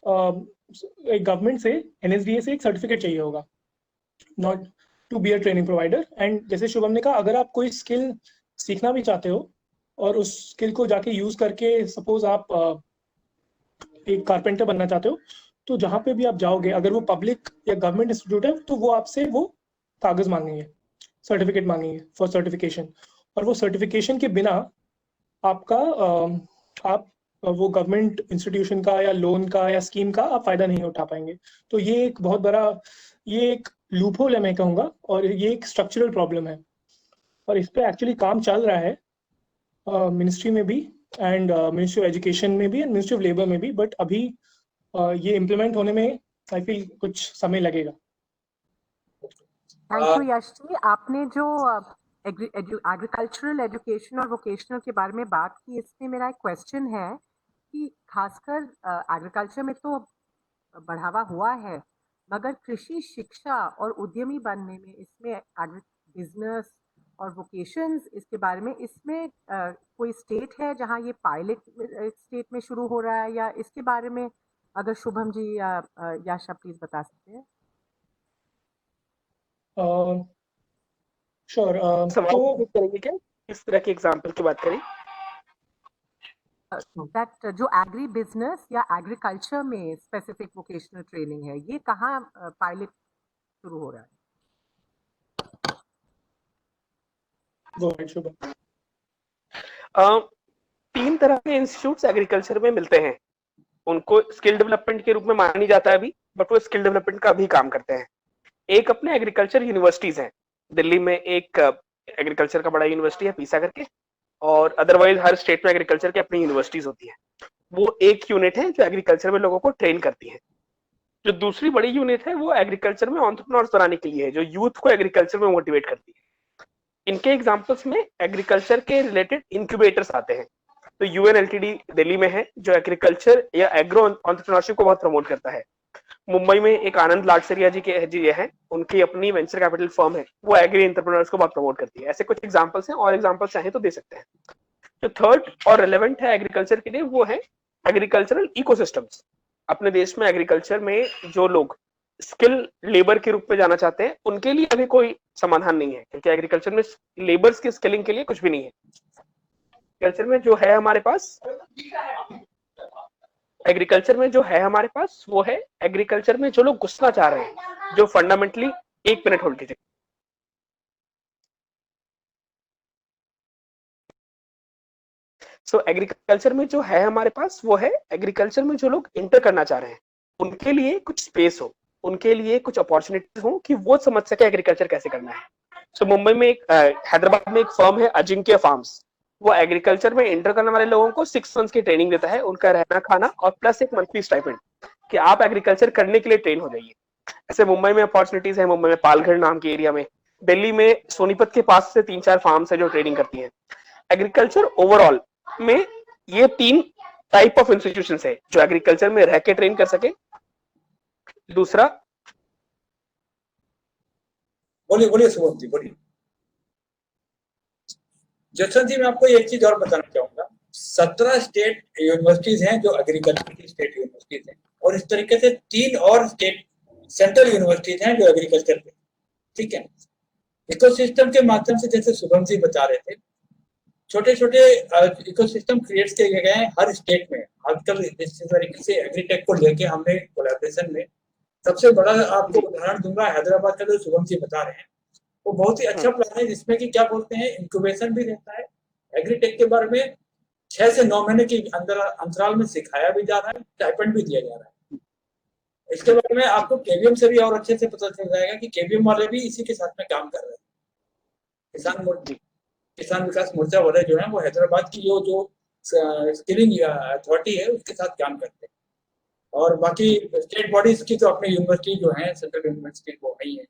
गवर्नमेंट से NSDA से एक सर्टिफिकेट चाहिए होगा, not to be a training provider. And जैसे शुभम ने कहा, अगर आप कोई स्किल सीखना भी चाहते हो और उस स्किल को जाके यूज करके सपोज आप एक कारपेंटर बनना चाहते हो, तो जहाँ पे भी आप जाओगे अगर वो पब्लिक या गवर्नमेंट इंस्टीट्यूट है तो वो आपसे वो कागज मांगेंगे, सर्टिफिकेट मांगेंगे फॉर सर्टिफिकेशन, और वो सर्टिफिकेशन के बिना आपका आप वो गवर्नमेंट इंस्टीट्यूशन का या लोन का या स्कीम का आप फायदा नहीं उठा पाएंगे। तो ये एक बहुत बड़ा ये एक लूपहोल है मैं कहूँगा, और ये एक स्ट्रक्चरल प्रॉब्लम है, और इस पे एक्चुअली काम चल रहा है मिनिस्ट्री में भी एंड मिनिस्ट्री ऑफ एजुकेशन में भी एंड मिनिस्ट्री ऑफ लेबर में भी, बट अभी ये इम्प्लीमेंट होने में आई फील कुछ समय लगेगा। Thank you Yash ji. आपने जो एग्रीकल्चरल एजुकेशन और वोकेशनल के बारे में बात की, इसमें मेरा एक क्वेश्चन है कि खासकर एग्रीकल्चर में तो बढ़ावा हुआ है, मगर कृषि शिक्षा और उद्यमी बनने में इसमें बिजनेस और वोकेशंस इसके बारे में इसमें कोई स्टेट है जहां ये पायलट स्टेट में शुरू हो रहा है, या इसके बारे में अगर शुभम जी या याशा प्लीज बता सकते हैं। श्योर। तो करेंगे क्या, इस तरह के एग्जांपल की बात करें दैट जो एग्री बिजनेस या एग्रीकल्चर में स्पेसिफिक वोकेशनल ट्रेनिंग है, ये कहाँ पायलट शुरू हो रहा है? तीन तरह के इंस्टीट्यूट्स एग्रीकल्चर में मिलते हैं, उनको स्किल डेवलपमेंट के रूप में माना नहीं जाता है अभी, बट वो स्किल डेवलपमेंट का भी काम करते हैं। एक अपने एग्रीकल्चर यूनिवर्सिटीज हैं, दिल्ली में एक एग्रीकल्चर का बड़ा यूनिवर्सिटी है पीसा करके, और अदरवाइज हर स्टेट में एग्रीकल्चर की अपनी यूनिवर्सिटीज होती है। वो एक यूनिट है जो एग्रीकल्चर में लोगों को ट्रेन करती है। जो दूसरी बड़ी यूनिट है वो एग्रीकल्चर में एंटरप्रेन्योर्स बनाने के लिए है, जो यूथ को एग्रीकल्चर में मोटिवेट करती है। इनके एग्जांपल्स में एग्रीकल्चर के रिलेटेड इंक्यूबेटर्स आते हैं। तो UNLTD दिल्ली में है जो एग्रीकल्चर या एग्रो एंटरप्रेन्योरशिप को बहुत प्रमोट करता है। मुंबई में एक आनंद लाडसरिया जी हैं, उनकी अपनी वेंचर कैपिटल फर्म है, वो एग्री एंटरप्रेन्योर्स को बहुत प्रमोट करती है। ऐसे कुछ एग्जांपल्स हैं, और एग्जांपल्स चाहे तो दे सकते हैं। जो थर्ड और रिलेवेंट है एग्रीकल्चर के लिए वो है एग्रीकल्चरल इकोसिस्टम्स। अपने देश में एग्रीकल्चर में जो लोग स्किल लेबर के रूप में जाना चाहते हैं उनके लिए अभी कोई समाधान नहीं है, क्योंकि एग्रीकल्चर में लेबर्स की स्किलिंग के लिए कुछ भी नहीं है। एग्रीकल्चर में जो है हमारे पास वो है एग्रीकल्चर में जो लोग घुसना चाह रहे हैं, जो फंडामेंटली, एक मिनट होल्ड कीजिए। एग्रीकल्चर में जो है हमारे पास वो है एग्रीकल्चर में जो लोग इंटर करना चाह रहे हैं उनके लिए कुछ स्पेस हो, उनके लिए कुछ अपॉर्चुनिटीज हो कि वो समझ सके एग्रीकल्चर कैसे करना है। मुंबई में हैदराबाद में एक फर्म है अजिंक्य फार्म्स, वो एग्रीकल्चर में इंटर करने वाले लोगों को 6 मंथ्स की ट्रेनिंग देता है, उनका रहना खाना और प्लस एक मंथली स्टाइपेंड कि आप एग्रीकल्चर करने के लिए ट्रेन हो जाइए। ऐसे मुंबई में अपॉर्चुनिटीज है, मुंबई में पालघर नाम के एरिया में, दिल्ली में सोनीपत के पास से 3-4 फार्म्स है जो ट्रेनिंग करती है। एग्रीकल्चर ओवरऑल में ये 3 टाइप ऑफ इंस्टीट्यूशंस है जो एग्रीकल्चर में रह के ट्रेन कर सके। दूसरा, बोलिए शुभम जी, बोलिए। जसवंत जी, मैं आपको एक चीज और बताना चाहूंगा। 17 स्टेट यूनिवर्सिटीज हैं जो एग्रीकल्चर की स्टेट यूनिवर्सिटीज हैं, और इस तरीके से 3 और स्टेट सेंट्रल यूनिवर्सिटीज हैं जो एग्रीकल्चर पे, ठीक है। इकोसिस्टम के माध्यम से, जैसे शुभम जी बता रहे थे, छोटे छोटे इकोसिस्टम क्रिएट किए गए हैं हर स्टेट में। आजकल इस तरीके से एग्रीटेक को लेके हमने कोलैबोरेशन में, सबसे बड़ा आपको उदाहरण दूंगा हैदराबाद का, जो शुभम जी बता रहे हैं, वो बहुत ही अच्छा प्लान है, जिसमें कि क्या बोलते हैं, इंक्यूबेशन भी रहता है। एग्रीटेक के बारे में 6 से 9 महीने के अंदर अंतराल में सिखाया भी जा रहा है, स्टाइपेंड भी दिया जा रहा है। इसके बारे में आपको केवीएम से भी और अच्छे से पता चल जाएगा कि केवीएम वाले भी इसी के साथ में काम कर रहे हैं। किसान विकास मोर्चा वाले जो है वो हैदराबाद की जो स्किलिंग अथॉरिटी है उसके साथ काम करते हैं। और बाकी स्टेट बॉडीज की तो अपने यूनिवर्सिटी जो है, सेंट्रल यूनिवर्सिटी वो वही है।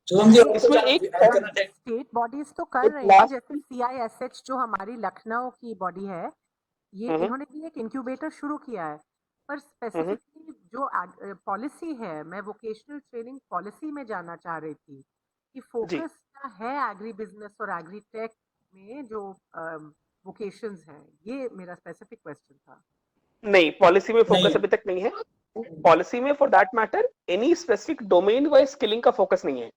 स्टेट बॉडीज तो कर रहे हैं, जैसे CISH जो हमारी लखनऊ की बॉडी है, ये इन्होंने भी एक इंक्यूबेटर शुरू किया है। पर स्पेसिफिकली जो पॉलिसी है, मैं वोकेशनल ट्रेनिंग पॉलिसी में जानना चाह रही थी कि फोकस क्या है एग्री बिजनेस और एग्री टेक में जो वोकेशंस हैं। ये मेरा स्पेसिफिक क्वेश्चन था। नहीं, पॉलिसी में फोकस अभी तक नहीं है। पॉलिसी में for that matter any specific domain wise skilling का फोकस नहीं है।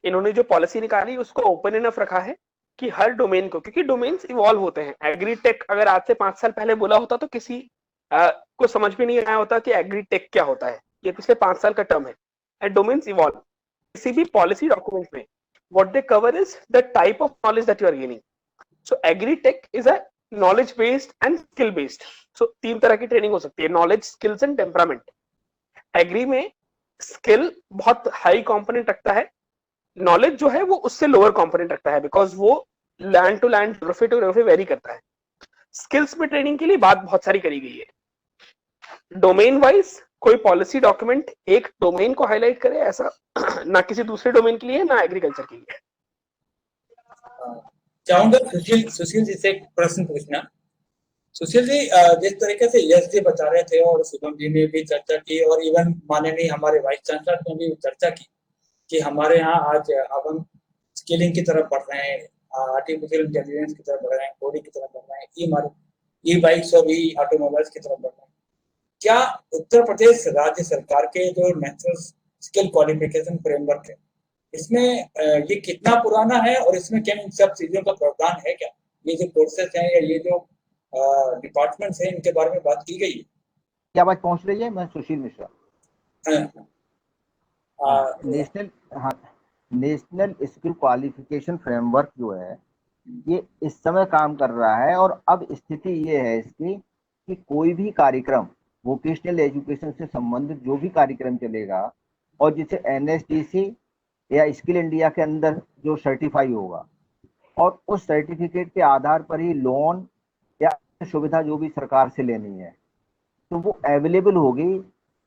इन्होंने जो पॉलिसी निकाली उसको ओपन इनफ रखा है कि हर डोमेन को, क्योंकि डोमेन्स इवॉल्व होते हैं। एग्री टेक अगर आज से 5 साल पहले बोला होता तो किसी को समझ में नहीं आया होता कि एग्री टेक क्या होता है। ये पिछले 5 साल का टर्म है। And domains evolve. किसी भी पॉलिसी डॉक्यूमेंट में what they cover is the type of knowledge that you are gaining. So agri tech is a knowledge based and skill based. So 3 तरह की ट्रेनिंग हो सकती है, knowledge, skills and temperament. Agri में skill बहुत high component रखता है, knowledge जो है वो उससे लोअर कंपोनेंट रखता है, बिकॉज वो land to land, geography to geography vary करता है। स्किल्स में ट्रेनिंग के लिए बात बहुत सारी करी गई है। डोमेन वाइज कोई पॉलिसी डॉक्यूमेंट एक डोमेन को हाईलाइट करे, ऐसा ना किसी दूसरे डोमेन के लिए, ना एग्रीकल्चर के लिए। चाहूंगा सुशील जी से एक प्रश्न पूछना। सुशील जी, जिस तरीके से यश जी बता रहे थे और शुभम जी ने भी चर्चा की, और इवन माननीय हमारे वाइस चांसलर ने भी चर्चा की कि हमारे यहाँ आज अब हम स्किलिंग की तरफ बढ़ रहे हैं, आर्टिफिशियल इंटेलिजेंस की तरफ बढ़ रहे हैं, कोडिंग की तरफ बढ़ रहे हैं, ई बाइक्स और ई ऑटोमोबाइल्स की तरफ बढ़ रहे हैं। क्या उत्तर प्रदेश राज्य सरकार के जो नेशनल स्किल क्वालिफिकेशन फ्रेमवर्क है, इसमें ये कितना पुराना है, और इसमें क्या इन सब चीजों का प्रावधान है? क्या ये जो कोर्सेज हैं या ये जो डिपार्टमेंट्स हैं, इनके बारे में बात की गई है? क्या बात पहुंच रही है? मैं Sushil Mishra. National skill qualification framework जो है ये इस समय काम कर रहा है, और अब स्थिति ये है इसकी कि कोई भी कार्यक्रम वोकेशनल एजुकेशन से संबंधित जो भी कार्यक्रम चलेगा, और जिसे NSTC या स्किल इंडिया के अंदर जो सर्टिफाई होगा, और उस सर्टिफिकेट के आधार पर ही लोन या सुविधा जो भी सरकार से लेनी है तो वो अवेलेबल होगी।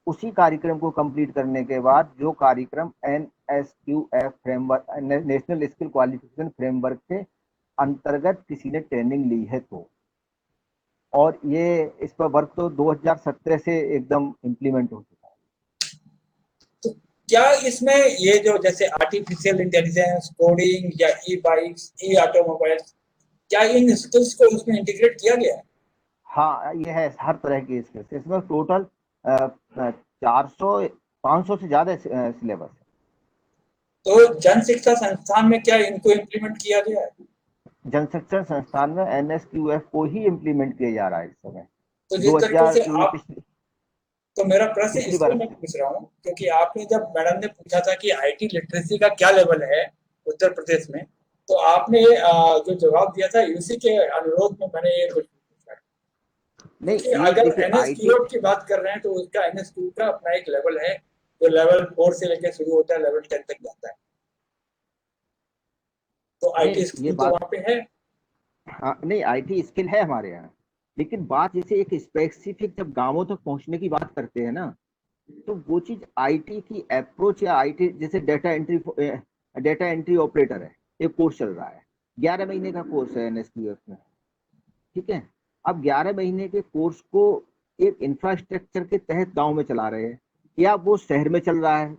उसी कार्यक्रम को कंप्लीट करने के बाद जो कार्यक्रम NSQF framework, national skill qualification framework के अंतर्गत किसी ने ट्रेनिंग ली है तो, और ये इस पर वर्क तो 2017 से एकदम इम्प्लीमेंट हो चुका है। तो क्या इसमें ये जो जैसे आर्टिफिशियल इंटेलिजेंस, कोडिंग या ई बाइक्स, ई ऑटोमोबाइल्स, क्या इन स्किल्स को उसमें इंटीग्रेट किया गया है? हाँ, ये है हर तरह की स्किल्स। इसमें टोटल 400-500 से ज्यादा सिलेबस है। तो जन शिक्षा संस्थान में क्या इनको इम्प्लीमेंट किया गया है? जन शिक्षण संस्थान में NSQF को ही इम्प्लीमेंट किया जा रहा है इस समय। तो जिस तरीके से आप, तो मेरा प्रश्न इसलिए मैं पूछ रहा हूँ क्योंकि आपने जब मैडम ने पूछा था कि IT लिटरेसी का क्या लेवल है उत्तर प्रदेश में, तो आपने जो जवाब दिया था उसी के अनुरोध में मैंने ये कुछ पूछा। नहीं, अगर NSQF की बात कर रहे हैं तो उसका NSQF का अपना एक लेवल है जो लेवल 4 से लेकर शुरू होता है, लेवल 10 तक जाता है। तो IT स्किल तो वहाँ पे है। हाँ, नहीं, IT स्किल है हमारे यहाँ, लेकिन बात जैसे एक स्पेसिफिक जब गांवों तक पहुंचने की बात करते हैं ना, तो वो चीज IT की अप्रोच या IT जैसे डेटा एंट्री ऑपरेटर है, एक कोर्स चल रहा है, 11 महीने का कोर्स है NSQF में, ठीक है। अब 11 महीने के कोर्स को एक इंफ्रास्ट्रक्चर के तहत गांव में चला रहे हैं, या वो शहर में चल रहा है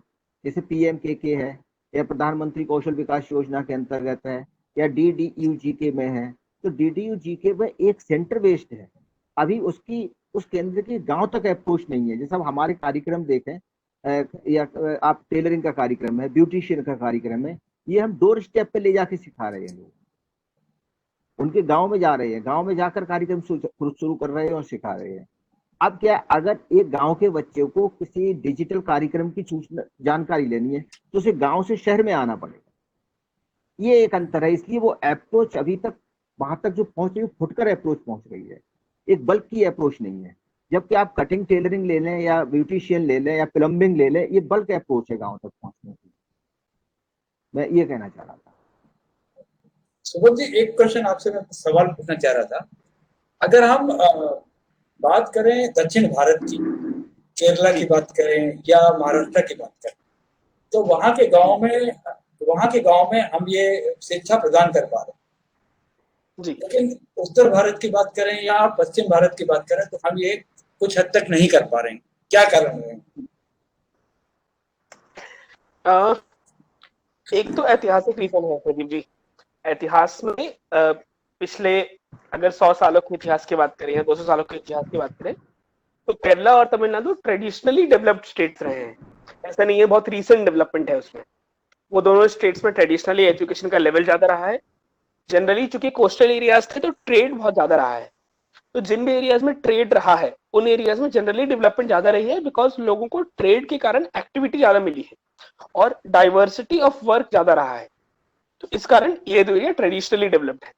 जैसे PMKK है या प्रधानमंत्री कौशल विकास योजना के अंतर्गत है, या DDU GK में है, तो DDU GK में एक सेंटर बेस्ड है, अभी उसकी उस केंद्र की गांव तक अप्रोच नहीं है। जैसे हम हमारे कार्यक्रम देखें, या आप टेलरिंग का कार्यक्रम है, ब्यूटिशियन का कार्यक्रम है, ये हम डोर स्टेप पे ले जाके सिखा रहे हैं। लोग उनके गांव में जा रहे हैं, गांव में जाकर कार्यक्रम शुरू कर रहे हैं और सिखा रहे हैं। अब क्या, अगर एक गांव के बच्चे को किसी डिजिटल कार्यक्रम की सूचना जानकारी लेनी है तो उसे गांव से शहर में आना पड़ेगा। ये एक अंतर है, इसलिए वो अप्रोच अभी तक वहां तक जो पहुंच रही है फुटकर अप्रोच पहुंच रही है, एक बल्क की अप्रोच नहीं है। जबकि आप कटिंग टेलरिंग ले लें या ब्यूटिशियन ले लें या प्लम्बिंग ले लें, ये बल्क अप्रोच है गांव तक पहुंचने की। मैं ये कहना चाह रहा था। सुबोध जी, एक क्वेश्चन आपसे मैं सवाल पूछना चाह रहा था। अगर हम बात करें दक्षिण भारत की, केरला की बात करें या महाराष्ट्र की बात करें, तो वहां के गांव में हम ये शिक्षा प्रदान कर पा रहे हैं जी। लेकिन उत्तर भारत की बात करें या पश्चिम भारत की बात करें तो हम ये कुछ हद तक नहीं कर पा रहे हैं। क्या कारण है? एक तो ऐतिहासिक रीजन है प्रदीप जी। इतिहास में पिछले अगर 100 सालों के इतिहास की बात करें या 200 सालों के इतिहास की बात करें तो केरला और तमिलनाडु ट्रेडिशनली डेवलप्ड स्टेट्स रहे हैं। ऐसा नहीं है बहुत रीसेंट डेवलपमेंट है उसमें। वो दोनों स्टेट्स में ट्रेडिशनली एजुकेशन का लेवल ज्यादा रहा है। जनरली चूंकि कोस्टल एरियाज थे तो ट्रेड बहुत ज्यादा रहा है, तो जिन भी एरियाज में ट्रेड रहा है उन एरियाज में जनरली डेवलपमेंट ज्यादा रही है, बिकॉज लोगों को ट्रेड के कारण एक्टिविटी ज्यादा मिली है और डाइवर्सिटी ऑफ वर्क ज्यादा रहा है। तो इस कारण ये दो एरिया ट्रेडिशनली डेवलप्ड है।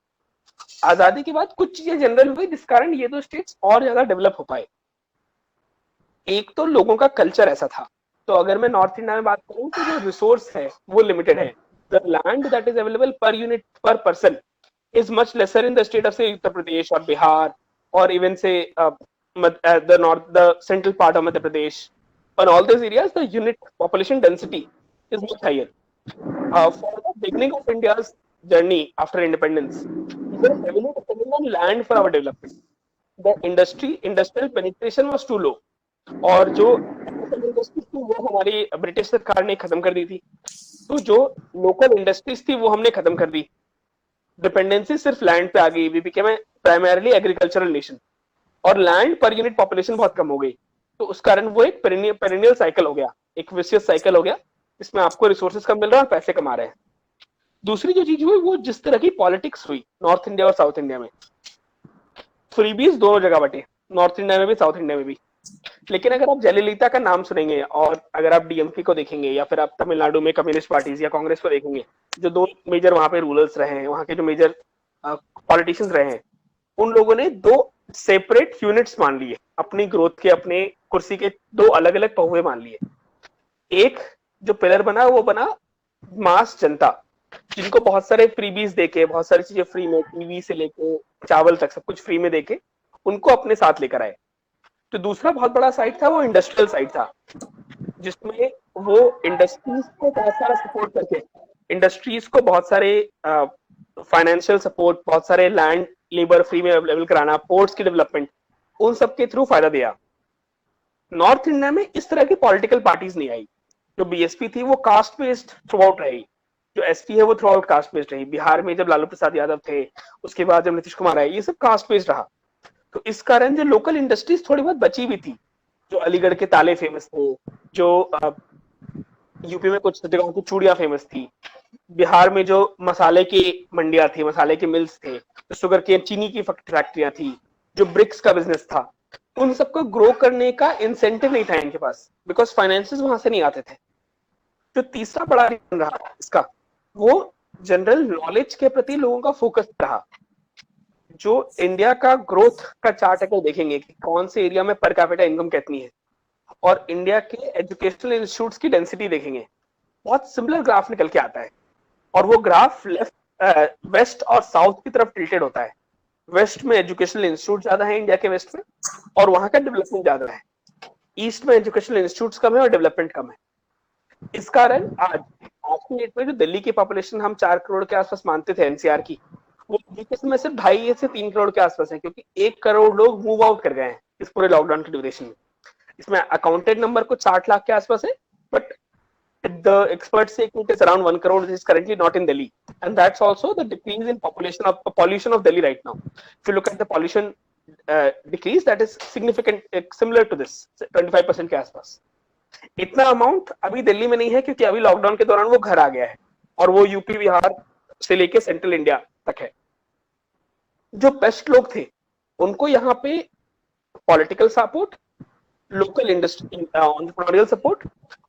आजादी के बाद कुछ चीजें जनरल हुई जिस कारण ये दो स्टेट्स और ज्यादा डेवलप हो पाए। एक तो लोगों का कल्चर ऐसा था। तो अगर मैं नॉर्थ इंडिया में बात करूं तो जो रिसोर्स है वो लिमिटेड है। The land that is available per unit पर person is much lesser in the state of say Uttar Pradesh or Bihar or even say the central part of Madhya Pradesh. On all these areas, the unit population density is much higher. For the beginning of India's journey after independence, we were heavily dependent on land for our development. The industrial penetration was too low. और जो industries थी वो हमारी British सरकार ने खत्म कर दी थी। तो जो लोकल इंडस्ट्रीज थी वो हमने खत्म कर दी। डिपेंडेंसी सिर्फ लैंड पे आ गई। We became a primarily agricultural nation और लैंड पर यूनिट पॉपुलेशन बहुत कम हो गई। तो उस कारण वो एक पेरिनियल साइकिल हो गया, एक विशियस साइकिल हो गया, इसमें आपको रिसोर्सेज कम मिल रहा है और पैसे कमा रहे हैं। दूसरी जो चीज हुई वो जिस तरह की पॉलिटिक्स हुई नॉर्थ इंडिया और साउथ इंडिया में, फ्रीबीज दोनों जगह बटे, नॉर्थ इंडिया में भी साउथ इंडिया में भी। लेकिन अगर आप जयललिता का नाम सुनेंगे और अगर आप डीएमके को देखेंगे या फिर आप तमिलनाडु में कम्युनिस्ट पार्टीज या कांग्रेस को देखेंगे, जो दो मेजर वहां पे रूलर्स रहे हैं, वहां के जो मेजर पॉलिटिशियंस रहे हैं, उन लोगों ने दो सेपरेट यूनिट्स मान लिए अपनी ग्रोथ के, अपने कुर्सी के दो अलग अलग पहुए मान लिए। एक जो पिलर बना वो बना मास जनता, जिनको बहुत सारे फ्रीबीज देके, बहुत सारी चीजें फ्री में, टीवी से लेके चावल तक सब कुछ फ्री में देके उनको अपने साथ लेकर आए। तो दूसरा बहुत बड़ा साइड था वो इंडस्ट्रियल साइड था, जिसमें वो इंडस्ट्रीज को बहुत सारा सपोर्ट करके, इंडस्ट्रीज को बहुत सारे फाइनेंशियल सपोर्ट, बहुत सारे लैंड लेबर फ्री में अवेलेबल कराना, पोर्ट्स की डेवलपमेंट, उन सब के थ्रू फायदा दिया। नॉर्थ इंडिया में इस तरह की पॉलिटिकल पार्टीज नहीं आई। जो बीएसपी थी वो कास्ट बेस्ड थ्रू आउट रही, जो एसपी है वो थ्रू आउट कास्ट बेस्ड रही। बिहार में जब लालू प्रसाद यादव थे, उसके बाद जब नीतीश कुमार आए, ये सब कास्ट बेस्ड रहा। तो इस कारण जो लोकल इंडस्ट्रीज थोड़ी बहुत बची हुई थी, जो अलीगढ़ के ताले फेमस थे, जो यूपी में कुछ जगहों की चूड़ियां फेमस थी, बिहार में जो मसाले की मंडियां थी, मसाले के मिल्स थे, तो शुगर केन चीनी की फैक्ट्रियां थी, जो ब्रिक्स का बिजनेस था, उन सबको ग्रो करने का इंसेंटिव नहीं था इनके पास, बिकॉज फाइनेंसेस वहां से नहीं आते थे। जो तीसरा बड़ा रीजन रहा इसका, वो जनरल नॉलेज के प्रति लोगों का फोकस रहा। जो इंडिया का ग्रोथ का चार्ट अगर देखेंगे कि कौन से एरिया में पर कैपिटा इनकम कितनी है, और इंडिया के एजुकेशनल इंस्टीट्यूट्स की डेंसिटी देखेंगे, बहुत सिमिलर ग्राफ निकल के आता है। और वो ग्राफ वेस्ट और साउथ की तरफ टिल्टेड होता है। वेस्ट में एजुकेशनल इंस्टीट्यूट ज्यादा है इंडिया के वेस्ट में, और वहां का डेवलपमेंट ज्यादा है। ईस्ट में एजुकेशनल इंस्टीट्यूट्स कम है और डेवलपमेंट कम है। इस कारण आज की डेट में जो दिल्ली की पॉपुलेशन हम 4 करोड़ के आसपास मानते थे एनसीआर की, वो में सिर्फ 2.5 से 3 करोड़ के आसपास है, क्योंकि 1 करोड़ लोग मूव आउट कर गए हैं इस पूरे लॉकडाउन की ड्यूरेशन में। इसमें अकाउंटेड नंबर कुछ 60 लाख के आसपास है, but the experts say it is around 1 crore is currently not in Delhi, and that's also the decrease in pollution of Delhi right now. If you look at the pollution decrease, that is significant, similar to this 25% के आसपास. इतना amount अभी दिल्ली में नहीं है क्योंकि अभी lockdown के दौरान वो घर आ गया है और वो यूपी बिहार से लेके सेंट्रल इंडिया तक है. जो बेस्ट लोग थे उनको यहाँ पे political support, local industry entrepreneurial support,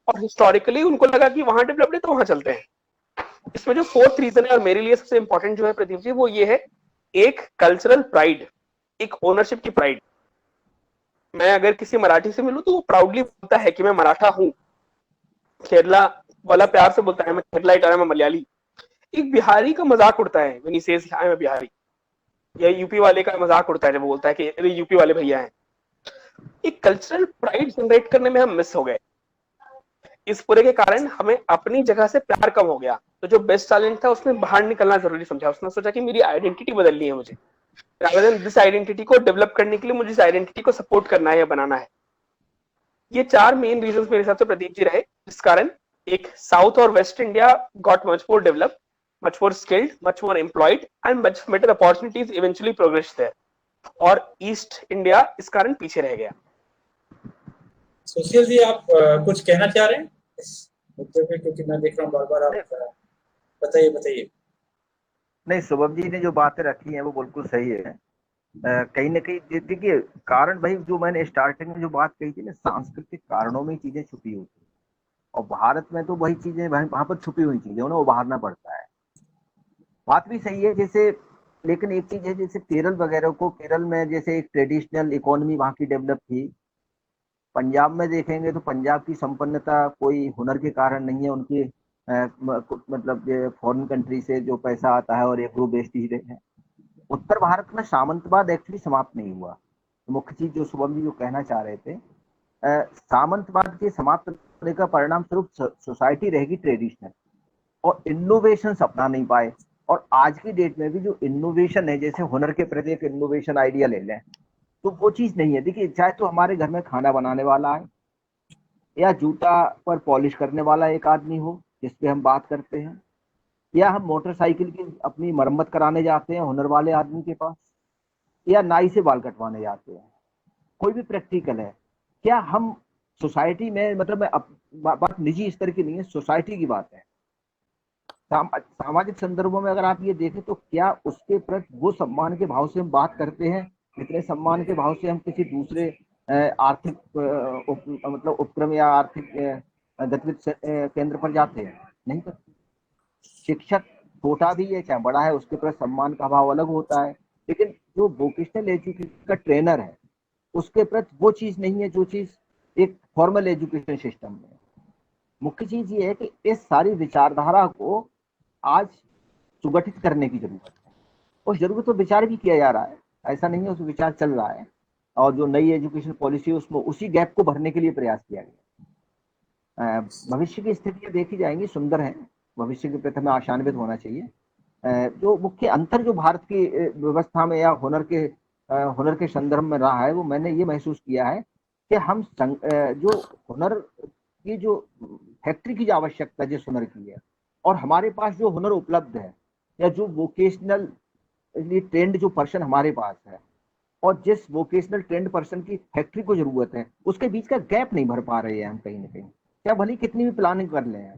और हिस्टोरिकली उनको लगा कि वहां डेवलप्ड है तो वहां चलते हैं. इसमें जो फोर्थ रीजन है और मेरे लिए सबसे इंपॉर्टेंट जो है प्रदीप जी, वो ये है, एक कल्चरल प्राइड, एक ओनरशिप की प्राइड. मैं अगर किसी मराठी से मिलूं तो वो प्राउडली बोलता है कि मैं मराठा हूं. केरला वाला प्यार से बोलता है मैं केरलाइट और मैं मलयाली. एक बिहारी का मजाक उड़ता है when he says I am Bihari, या यूपी वाले का मजाक उड़ता है जब वो बोलता है कि अरे यूपी वाले भैया हैं. एक कल्चरल प्राइड जनरेट करने में हम मिस हो गए. इस पूरे के कारण हमें अपनी जगह से प्यार कम हो गया. तो जो बेस्ट टैलेंट था उसने बाहर निकलना जरूरी समझा. उसने सोचा कि मेरी आइडेंटिटी बदलनी है मुझे, rather than दिस आइडेंटिटी को डेवलप करने के लिए मुझे इस आइडेंटिटी को सपोर्ट करना है या बनाना है. ये 4 मेन रीजंस मेरे हिसाब से प्रदीप जी रहे, जिस कारण एक साउथ और waste India got much more develop, much more skilled, much more employed, and much better opportunities eventually progressed there. और ईस्ट इंडिया इस कारण पीछे रह गया. सुशील जी, आप कुछ कहना चाह रहे हैं इस मुद्दे पे, क्योंकि मैं देख रहा हूँ बार बार आप बताइए. नहीं, शुभम जी ने जो बातें रखी हैं वो बिल्कुल सही है. कहीं ना कहीं देखिए, कारण भाई जो मैंने स्टार्टिंग में जो बात कही थी ना, सांस्कृतिक कारणों में चीजें छुपी होती है, और भारत में तो वही चीजें वहां पर छुपी हुई चीजें उन्हें उभारना पड़ता है. बात भी सही है. जैसे लेकिन एक चीज है, जैसे केरल वगैरह को, केरल में जैसे एक ट्रेडिशनल इकोनॉमी वहां की डेवलप थी. पंजाब में देखेंगे तो पंजाब की संपन्नता कोई हुनर के कारण नहीं है. उनकी मतलब फॉरेन कंट्री से जो पैसा आता है और एग्रो बेस्ड ही रहे हैं. उत्तर भारत में सामंतवाद एक्चुअली समाप्त नहीं हुआ. तो मुख्य चीज जो शुभम जी जो कहना चाह रहे थे, सामंतवाद के समाप्त होने का परिणाम स्वरूप सोसाइटी रहेगी ट्रेडिशनल, और इनोवेशन अपना नहीं पाए. और आज की डेट में भी जो इनोवेशन है, जैसे हुनर के प्रति एक इनोवेशन आइडिया ले लें, तो वो चीज नहीं है. देखिए, चाहे तो हमारे घर में खाना बनाने वाला है, या जूता पर पॉलिश करने वाला एक आदमी हो जिसपे हम बात करते हैं, या हम मोटरसाइकिल की अपनी मरम्मत कराने जाते हैं हुनर वाले आदमी के पास, या नाई से बाल कटवाने जाते हैं, कोई भी प्रैक्टिकल है. क्या हम सोसाइटी में, मतलब मैं बात निजी स्तर की नहीं है, सोसाइटी की बात है, सामाजिक संदर्भों में अगर आप ये देखें तो क्या उसके प्रति वो सम्मान के भाव से हम बात करते हैं जितने सम्मान के भाव से हम किसी दूसरे आर्थिक मतलब उपक्रम या आर्थिक गतिविधि केंद्र पर जाते हैं? नहीं करते. शिक्षक छोटा भी है चाहे बड़ा है, उसके प्रति सम्मान का भाव अलग होता है. लेकिन जो वोकेशनल एजुकेशन का ट्रेनर है उसके प्रति वो चीज नहीं है जो चीज एक फॉर्मल एजुकेशन सिस्टम में. मुख्य चीज ये है कि इस सारी विचारधारा को आज सुगठित करने की जरूरत है. उस जरूरत पर विचार भी किया जा रहा है, ऐसा नहीं है, उस विचार चल रहा है. और जो नई एजुकेशन पॉलिसी है उसमें उसी गैप को भरने के लिए प्रयास किया गया. भविष्य की स्थितियां देखी जाएंगी, सुंदर है. भविष्य के प्रति हमें आशान्वित होना चाहिए. जो मुख्य अंतर जो भारत की व्यवस्था में या हुनर के संदर्भ में रहा है, वो मैंने ये महसूस किया है कि हम जो हुनर की जो फैक्ट्री की जो आवश्यकता जिस हुनर की है, और हमारे पास जो हुनर उपलब्ध है, या जो वोकेशनल ट्रेंड जो पर्सन हमारे पास है, और जिस वोकेशनल ट्रेंड पर्सन की फैक्ट्री को जरूरत है, उसके बीच का गैप नहीं भर पा रहे हैं हम कहीं ना कहीं. क्या भले कितनी भी प्लानिंग कर ले हैं,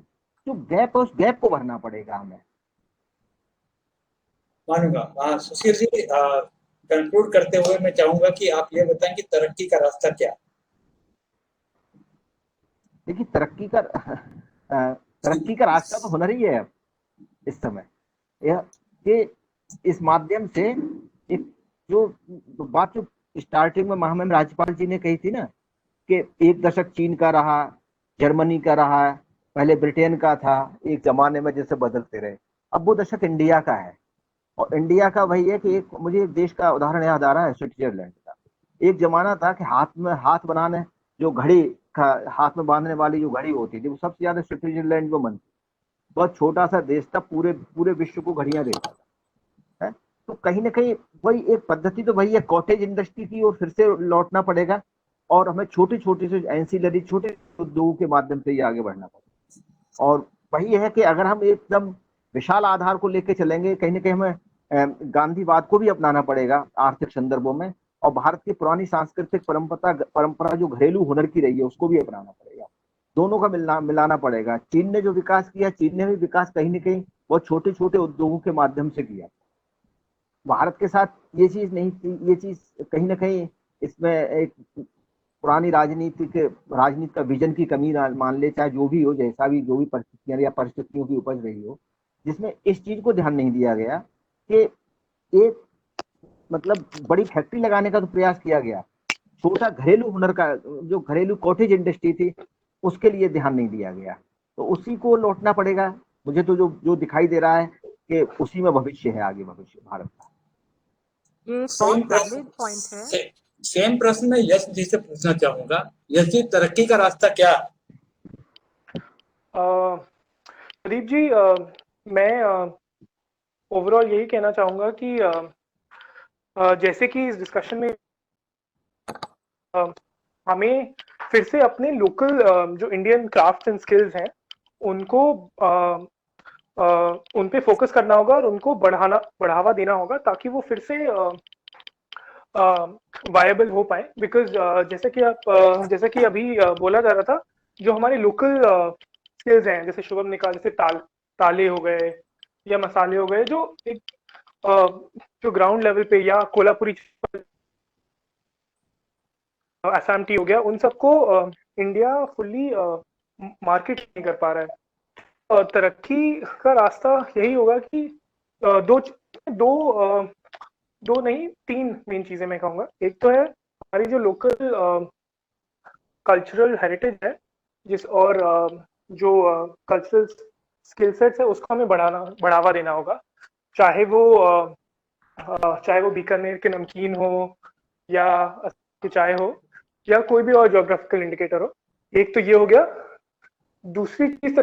जो गैप है उस गैप को भरना पड़ेगा हमें. मानूंगा. सुशील जी, कंक्लूड करते हुए मैं चाहूंगा कि आप ये बताएं कि तरक्की का रास्ता क्या? देखिए, तरक्की का रास्ता तो हुनर ही है इस समय. यह कि इस माध्यम से एक जो बात जो स्टार्टिंग में महामहिम राज्यपाल जी ने कही थी ना, कि एक दशक चीन का रहा, जर्मनी का रहा, पहले ब्रिटेन का था, एक जमाने में जैसे बदलते रहे, अब वो दशक इंडिया का है. और इंडिया का वही है कि एक मुझे एक देश का उदाहरण याद आ रहा है, स्विट्जरलैंड का. एक जमाना था कि हाथ बनाने जो घड़ी हाथ में बांधने वाली जो घड़ी होती थी, वो सबसे ज्यादा स्विट्जरलैंड में बनती. बहुत छोटा सा देश था, पूरे विश्व को घड़ियां देता था, है? तो कहीं ना कहीं वही एक पद्धति तो वही है, कॉटेज इंडस्ट्री की और फिर से लौटना पड़ेगा, और हमें छोटे छोटे से एंसिलरी छोटे उद्योगों के माध्यम से ही आगे बढ़ना पड़ेगा. और वही है कि अगर हम एकदम विशाल आधार को लेके चलेंगे, कहीं ना कहीं हमें गांधीवाद को भी अपनाना पड़ेगा आर्थिक संदर्भों में, और भारत की पुरानी सांस्कृतिक परंपरा जो घरेलू हुनर की रही है उसको भी अपनाना पड़ेगा। दोनों का मिलाना पड़ेगा। चीन ने जो विकास किया, चीन ने भी विकास कहीं ना कहीं बहुत छोटे छोटे उद्योगों के माध्यम से किया। भारत के साथ ये चीज नहीं थी। ये चीज कहीं ना कहीं इसमें एक पुरानी राजनीति का विजन की कमी मान ले, चाहे जो भी हो, जैसा भी जो भी परिस्थितियां या परिस्थितियों की उपज रही हो, जिसमें इस चीज को ध्यान नहीं दिया गया कि एक मतलब बड़ी फैक्ट्री लगाने का तो प्रयास किया गया, छोटा घरेलू हुनर का जो घरेलू कॉटेज इंडस्ट्री थी उसके लिए ध्यान नहीं दिया गया। तो उसी को लौटना पड़ेगा। मुझे तो जो दिखाई दे रहा है कि उसी में भविष्य है, आगे भविष्य भारत का। ये सेम वैलिड पॉइंट है। सेम प्रश्न मैं यश जी से पूछना चाहूंगा। यश जी, तरक्की का रास्ता क्या? प्रदीप जी, मैं ओवरऑल यही कहना चाहूंगा कि जैसे कि इस डिस्कशन में हमें फिर से अपने लोकल जो इंडियन क्राफ्ट्स एंड स्किल्स हैं उनको उन पे फोकस करना होगा और उनको बढ़ावा देना होगा ताकि वो फिर से वायबल हो पाए। बिकॉज जैसे कि अभी बोला जा रहा था, जो हमारे लोकल स्किल्स हैं, जैसे शुभम ने कहा, जैसे ताले हो गए या मसाले हो गए, जो ग्राउंड लेवल पे या कोल्हापुरी असम टी हो गया, उन सबको इंडिया फुल्ली मार्केट नहीं कर पा रहा है। और तरक्की का रास्ता यही होगा कि दो नहीं, तीन मेन चीजें मैं कहूँगा। एक तो है हमारी जो लोकल कल्चरल हेरिटेज है, और जो कल्चरल स्किल सेट्स है उसको हमें बढ़ावा देना होगा, चाहे वो बीकानेर के नमकीन हो या चाय हो या कोई भी और ज्योग्राफिकल इंडिकेटर हो। एक तो ये हो गया। दूसरी चीज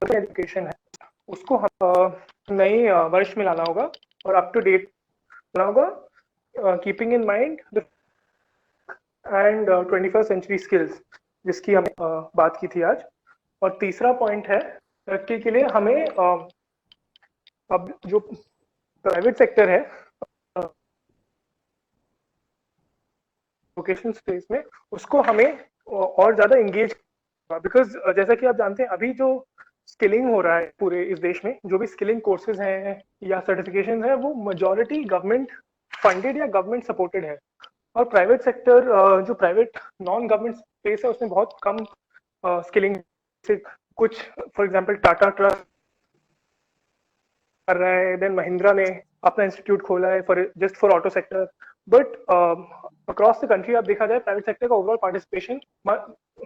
एजुकेशन है, उसको हम नए वर्ष में लाना होगा और अप टू डेट लाना होगा, keeping in mind and 21st century skills, जिसकी हमने बात की थी आज। और तीसरा पॉइंट है, तरक्की के लिए हमें अब जो प्राइवेट सेक्टर है वोकेशनल स्पेस में, उसको हमें और ज्यादा इंगेज, बिकॉज जैसा कि आप जानते हैं अभी जो स्किलिंग हो रहा है पूरे इस देश में, जो भी स्किलिंग कोर्सेज हैं या सर्टिफिकेशन है, वो मेजॉरिटी गवर्नमेंट फंडेड या गवर्नमेंट सपोर्टेड है। और प्राइवेट सेक्टर, जो प्राइवेट नॉन गवर्नमेंट स्पेस है, उसमें बहुत कम स्किलिंग से कुछ, फॉर एग्जांपल टाटा ट्रस्ट कर रहा है, देन महिंद्रा ने अपना इंस्टीट्यूट खोला है just for auto sector. But across the country आप देखा जाए, प्राइवेट सेक्टर का ओवरऑल पार्टिसिपेशन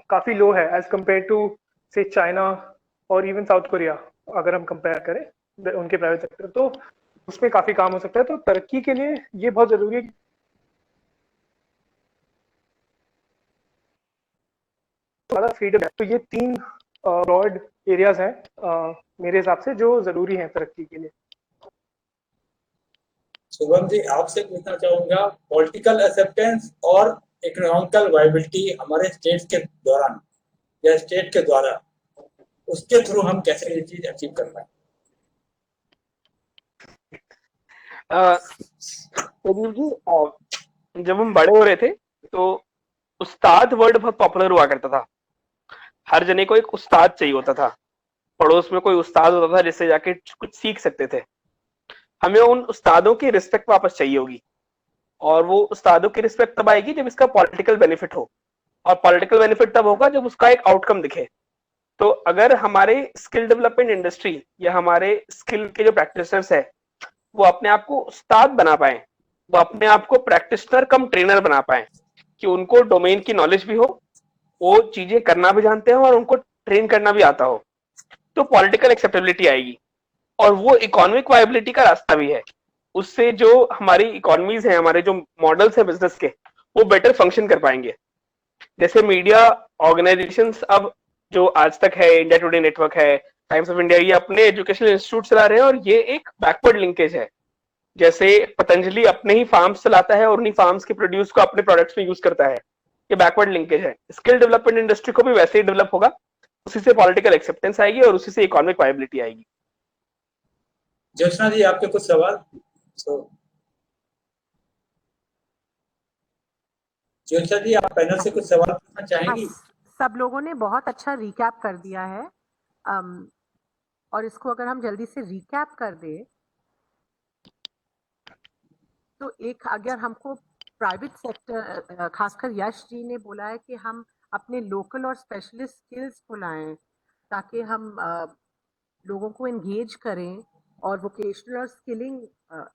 काफी लो है एज कम्पेयर टू से चाइना और इवन साउथ कोरिया। अगर हम कंपेयर करें उनके प्राइवेट सेक्टर, तो उसमें काफी काम हो सकता है। तो तरक्की के लिए ये बहुत जरूरी है ज़्यादा फ्रीडम है। तो ये तीन ब्रॉड एरियाज हैं मेरे हिसाब से जो जरूरी हैं तरक्की के लिए। शुभम जी, आपसे पूछना चाहूंगा, पॉलिटिकल एक्सेप्टेंस और इकोनॉमिकल वायबिलिटी हमारे स्टेट के दौरान या स्टेट के द्वारा, उसके थ्रू हम कैसे ये चीज अचीव कर पाए? प्रदीप जी, जब हम बड़े हो रहे थे तो उस्ताद वर्ड बहुत पॉपुलर हुआ करता था। हर जने को एक उस्ताद चाहिए होता था, पड़ोस में कोई उस्ताद होता था जिससे जाके कुछ सीख सकते थे। हमें उन उस्तादों की रिस्पेक्ट वापस चाहिए होगी, और वो उस्तादों की रिस्पेक्ट तब आएगी जब इसका पॉलिटिकल बेनिफिट हो, और पॉलिटिकल बेनिफिट तब होगा जब उसका एक आउटकम दिखे। तो अगर हमारे स्किल डेवलपमेंट इंडस्ट्री या हमारे स्किल के जो प्रैक्टिशनर्स है वो अपने आप को उस्ताद बना पाए, वो अपने आप को प्रैक्टिशनर कम ट्रेनर बना पाए, कि उनको डोमेन की नॉलेज भी हो, वो चीजें करना भी जानते हो और उनको ट्रेन करना भी आता हो, तो पॉलिटिकल एक्सेप्टेबिलिटी आएगी। और वो इकोनॉमिक वायबिलिटी का रास्ता भी है। उससे जो हमारी इकोनॉमीज है, हमारे जो मॉडल्स है बिजनेस के, वो बेटर फंक्शन कर पाएंगे। जैसे मीडिया ऑर्गेनाइजेशंस अब जो आज तक है, इंडिया टुडे नेटवर्क है, टाइम्स ऑफ इंडिया, ये अपने एजुकेशनल इंस्टीट्यूट चला रहे हैं, और ये एक बैकवर्ड लिंकेज है। जैसे पतंजलि अपने ही फार्म्स चलाता है और उन्हीं फार्म्स के प्रोड्यूस को अपने प्रोडक्ट्स में यूज करता है, ये बैकवर्ड लिंकेज है। स्किल डेवलपमेंट इंडस्ट्री को भी वैसे ही डेवलप होगा, उसी से पॉलिटिकल एक्सेप्टेंस आएगी और उसी से इकोनॉमिक वायबिलिटी आएगी। ज्योत्सना जी, आपके कुछ सवाल? ज्योत्सना जी, आप पैनल से कुछ सवाल पूछना चाहेंगी? सब लोगों ने बहुत अच्छा रिकैप कर दिया है, और इसको अगर हम जल्दी से रिकैप कर दें तो एक, अगर हमको प्राइवेट सेक्टर, खासकर यश जी ने बोला है कि हम अपने लोकल और स्पेशलिस्ट स्किल्स को लाएं ताकि हम लोगों को एंगेज करें और वोकेशनल और स्किलिंग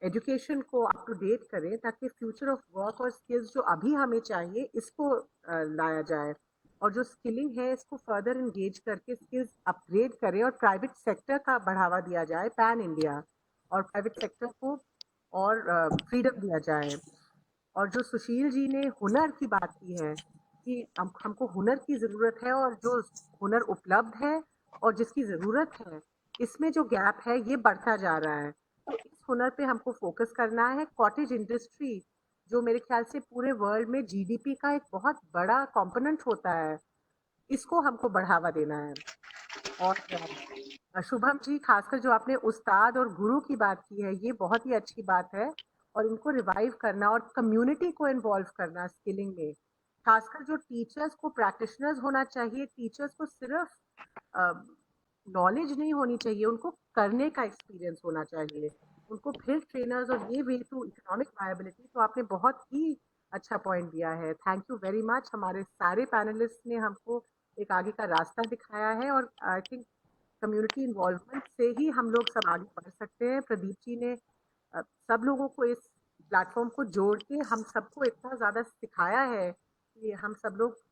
एजुकेशन को अप टू डेट करें ताकि फ्यूचर ऑफ वर्क और स्किल्स जो अभी हमें चाहिए इसको लाया जाए, और जो स्किलिंग है इसको फर्दर एंगेज करके स्किल्स अपग्रेड करें और प्राइवेट सेक्टर का बढ़ावा दिया जाए पैन इंडिया, और प्राइवेट सेक्टर को और फ्रीडम दिया जाए। और जो सुशील जी ने हुनर की बात की है कि हमको हुनर की ज़रूरत है, और जो हुनर उपलब्ध है और जिसकी ज़रूरत है इसमें जो गैप है ये बढ़ता जा रहा है, तो इस हुनर पे हमको फोकस करना है। कॉटेज इंडस्ट्री जो मेरे ख्याल से पूरे वर्ल्ड में जीडीपी का एक बहुत बड़ा कंपोनेंट होता है, इसको हमको बढ़ावा देना है। और शुभम जी, खासकर जो आपने उस्ताद और गुरु की बात की है ये बहुत ही अच्छी बात है, और इनको रिवाइव करना और कम्युनिटी को इन्वॉल्व करना स्किलिंग में, खासकर जो टीचर्स को प्रैक्टिशनर्स होना चाहिए। टीचर्स को सिर्फ नॉलेज नहीं होनी चाहिए, उनको करने का एक्सपीरियंस होना चाहिए, उनको फिर ट्रेनर्स और ये वे टू इकोनॉमिक वायबिलिटी। तो आपने बहुत ही अच्छा पॉइंट दिया है, थैंक यू वेरी मच। हमारे सारे पैनलिस्ट ने हमको एक आगे का रास्ता दिखाया है, और आई थिंक कम्युनिटी इन्वॉल्वमेंट से ही हम लोग सब आगे बढ़ सकते हैं। प्रदीप जी ने सब लोगों को इस प्लेटफॉर्म को जोड़ के हम सबको इतना ज़्यादा सिखाया है कि हम सब लोग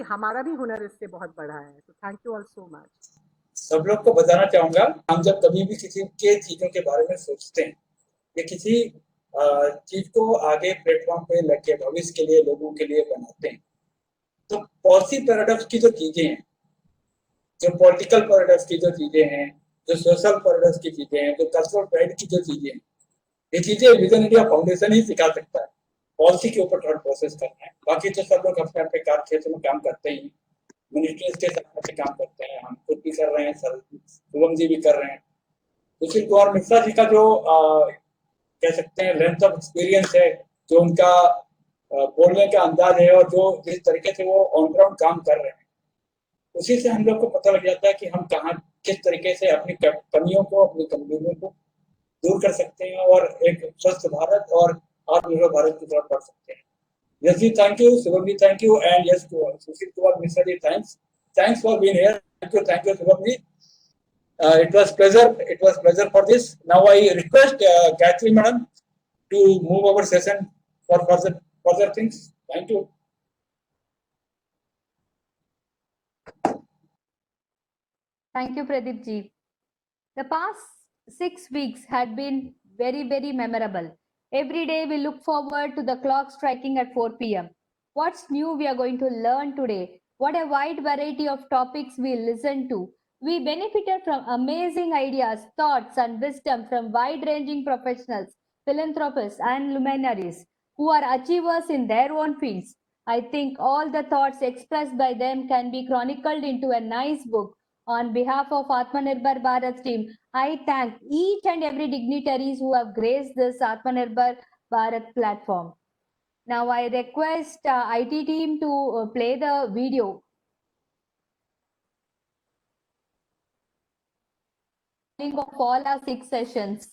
हमारा भी हुनर इससे बहुत बढ़ा है। तो thank you all so much. सब लोग को बताना चाहूंगा, हम जब कभी भी किसी के चीजों के बारे में सोचते हैं या किसी चीज को आगे प्लेटफॉर्म पे लेके भविष्य के लिए लोगों के लिए बनाते हैं, तो पॉलिसी पैराडॉक्स की जो चीजें हैं, जो पॉलिटिकल पैराडॉक्स की जो चीजें हैं, जो सोशल पैराडॉक्स की चीजें हैं, जो कल्चरल प्राइड की जो चीजें हैं, ये चीजें विजन इंडिया फाउंडेशन ही सिखा सकता है। पॉलिसी के ऊपर थोड़ा प्रोसेस करना है, बाकी तो सब लोग अपने अपने कार्य क्षेत्र में काम करते ही, मिनिस्ट्रीज के साथ से काम करते हैं, हम खुद भी कर रहे हैं, सर शुभम जी भी कर रहे हैं। सुशील कुमार मिश्रा जी का जो कह सकते हैं लेंथ ऑफ एक्सपीरियंस है, जो उनका बोलने का अंदाज है, और जो जिस तरीके से वो ऑन ग्राउंड काम कर रहे हैं, उसी से हम लोग को पता लग जाता है कि हम कहाँ किस तरीके से अपनी कमियों को, अपनी कमजोरियों को दूर कर सकते हैं और एक स्वस्थ भारत और आत्मनिर्भर भारत की तरफ बढ़ सकते हैं। यस जी thank you, Shubham ji thank you, and yes Sushil Kumar Mishra ji thanks for being here. Thank you Shubham ji. It was pleasure for this. Now I request Gayatri madam to move our session for further things. Thank you. Thank you, Pradeep ji. The past 6 weeks had been very, very memorable. Every day we look forward to the clock striking at 4 p.m. What's new we are going to learn today? What a wide variety of topics we listened to. We benefited from amazing ideas, thoughts, and wisdom from wide-ranging professionals, philanthropists, and luminaries who are achievers in their own fields. I think all the thoughts expressed by them can be chronicled into a nice book. On behalf of Atmanirbhar Bharat team, I thank each and every dignitaries who have graced this Atmanirbhar Bharat platform. Now I request IT team to play the video. Of all our 6 sessions.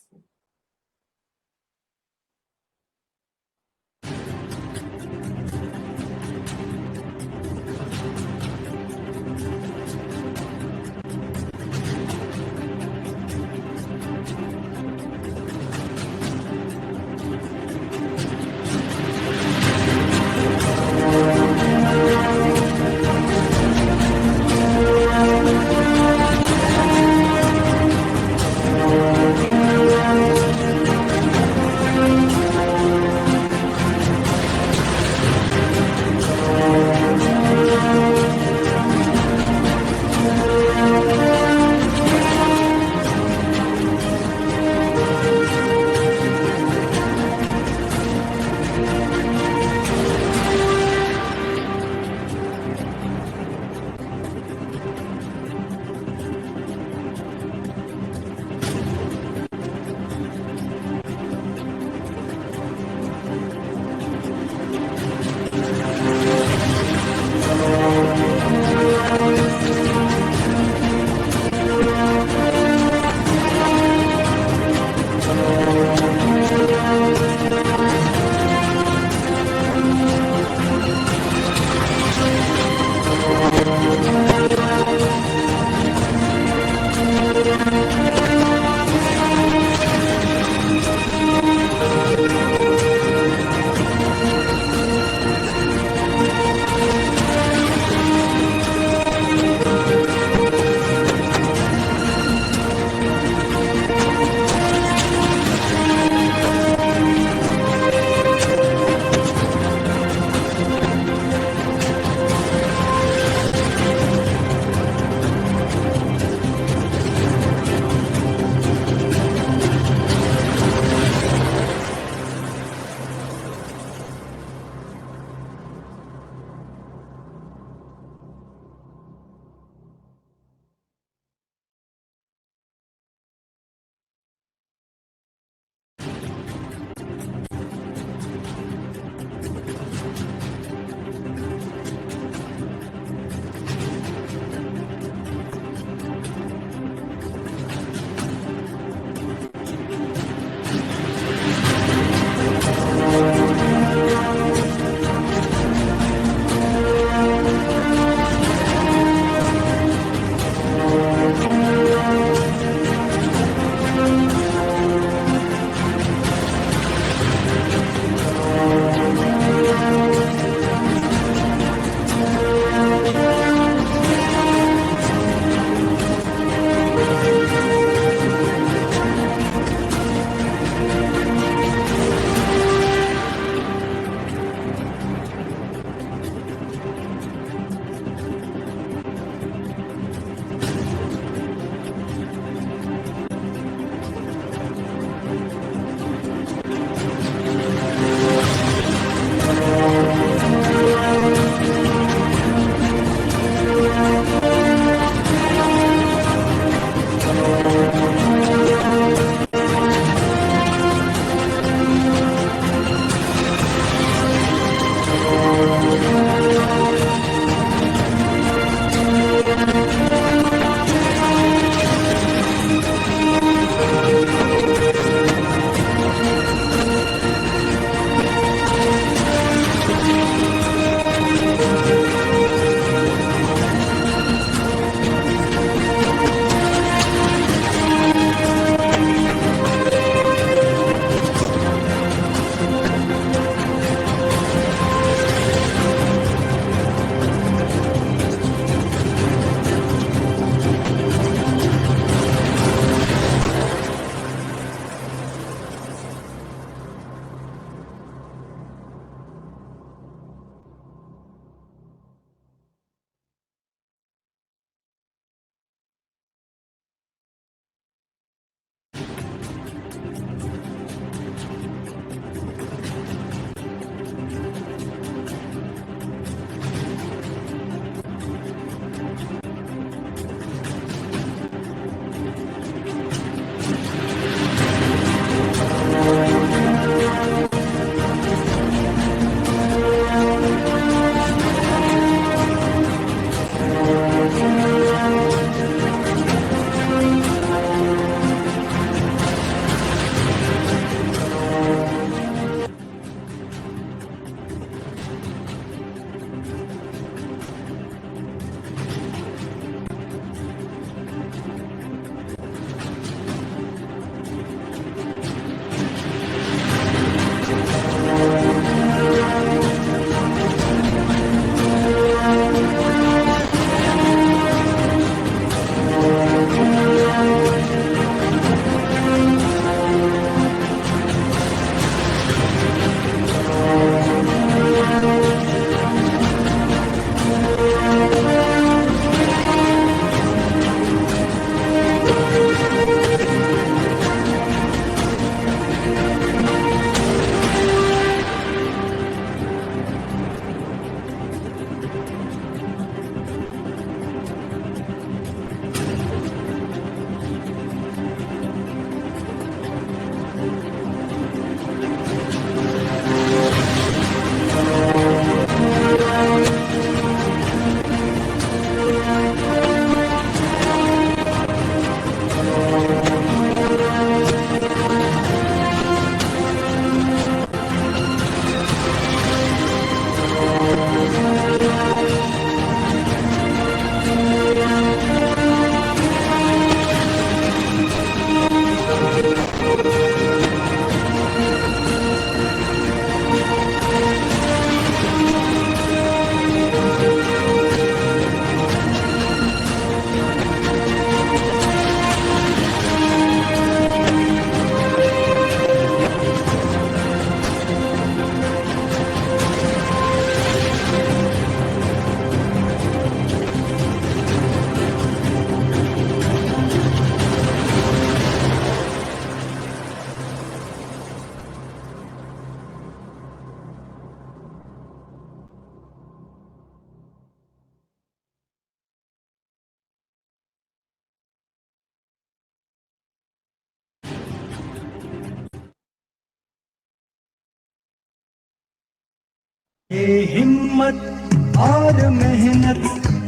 ये हिम्मत और मेहनत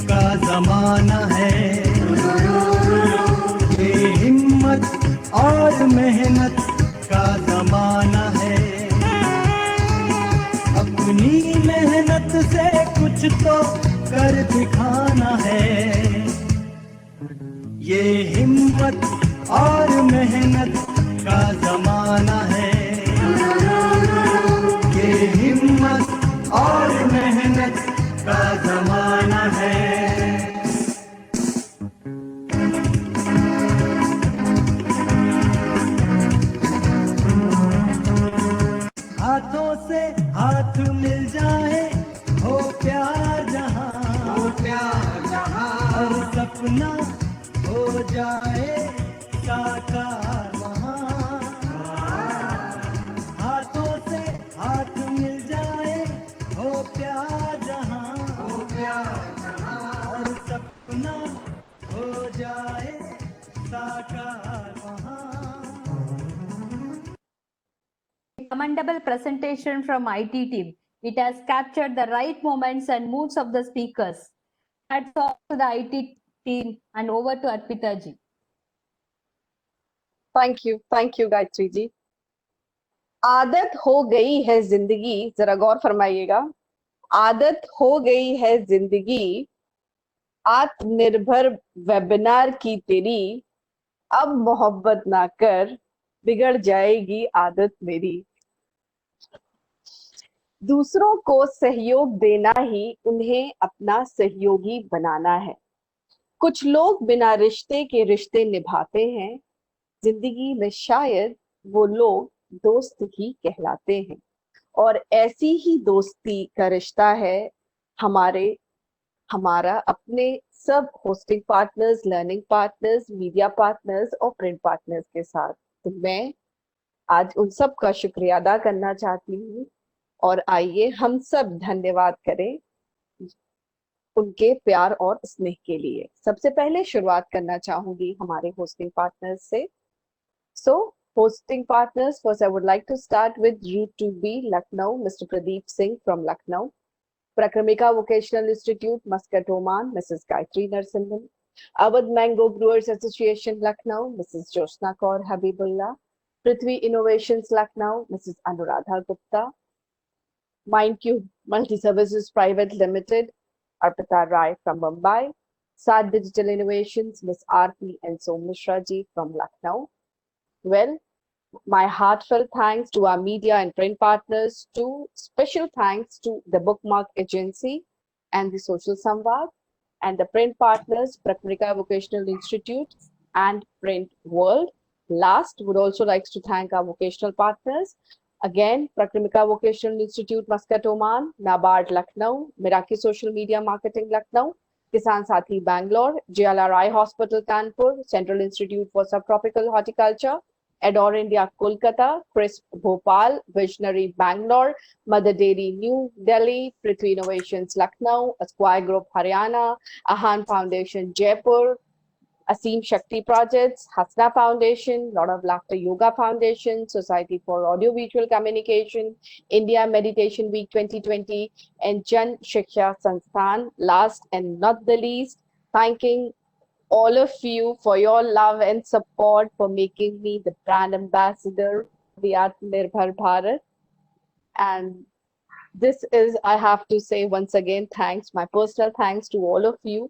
का जमाना है, ये हिम्मत और मेहनत का जमाना है। अपनी मेहनत से कुछ तो कर दिखाना है। ये हिम्मत और मेहनत का जमाना है, ये हिम्मत और मेहनत का जमाना है। हाथों से हाथ मिल जाए, हो प्यार जहां, हो प्यार जहां, और सपना हो जाए साकार वहां। हाथों से हाथ मिल जाए, हो प्यार जहां, हो प्यार जहां, और सपना हो जाए साकार वहां। Commendable presentation from IT team. It has captured the right moments and moods of the speakers. Hats off to the IT team and over to Arpita ji. Thank you Gayatri ji. आदत हो गई है जिंदगी, जरा गौर फरमाइएगा, आदत हो गई है जिंदगी आत्मनिर्भर वेबिनार की तेरी, अब मोहब्बत ना कर बिगड़ जाएगी आदत मेरी। दूसरों को सहयोग देना ही उन्हें अपना सहयोगी बनाना है। कुछ लोग बिना रिश्ते के रिश्ते निभाते हैं, जिंदगी में शायद वो लोग दोस्त ही कहलाते हैं। और ऐसी ही दोस्ती का रिश्ता है हमारा अपने सब hosting partners, learning partners, media partners और प्रिंट पार्टनर्स के साथ। तो मैं आज उन सब का शुक्रिया अदा करना चाहती हूँ और आइए हम सब धन्यवाद करें उनके प्यार और स्नेह के लिए। सबसे पहले शुरुआत करना चाहूंगी हमारे होस्टिंग पार्टनर्स से। So, hosting partners, first I would like to start with U2B Lucknow, Mr. Pradeep Singh from Lucknow. Prakramika Vocational Institute, Muscat Oman, Mrs. Gayatri Narsimhan. Awadh Mango Brewers Association, Lucknow, Mrs. Josna Kaur Habibullah. Prithvi Innovations, Lucknow, Mrs. Anuradha Gupta. Mindcube Multi-Services Private Limited, Arpita Rai from Mumbai. Sad Digital Innovations, Ms. Aarti and Som Mishra ji from Lucknow. Well, my heartfelt thanks to our media and print partners, to special thanks to the Bookmark Agency and the Social Samvad, and the print partners, Prakramika Vocational Institute and Print World. Last, would also like to thank our vocational partners. Again, Prakramika Vocational Institute, Muscat Oman, NABARD Lucknow, Miraki Social Media Marketing Lucknow, Kisan Sathi Bangalore, JLR Eye Hospital Kanpur, Central Institute for Subtropical Horticulture, Adore India Kolkata, Crisp Bhopal, Visionary Bangalore, Mother Dairy New Delhi, Prithvi Innovations Lucknow, Esquire Group Haryana, Ahan Foundation Jaipur, Aseem Shakti Projects, Hasna Foundation, Lot of Laughter Yoga Foundation, Society for Audiovisual Communication, India Meditation Week 2020, and Jan Shiksha Sansthan. Last and not the least, thanking all of you for your love and support for making me the brand ambassador of the Atmanirbhar Bharat. And this is, I have to say once again, thanks, my personal thanks to all of you.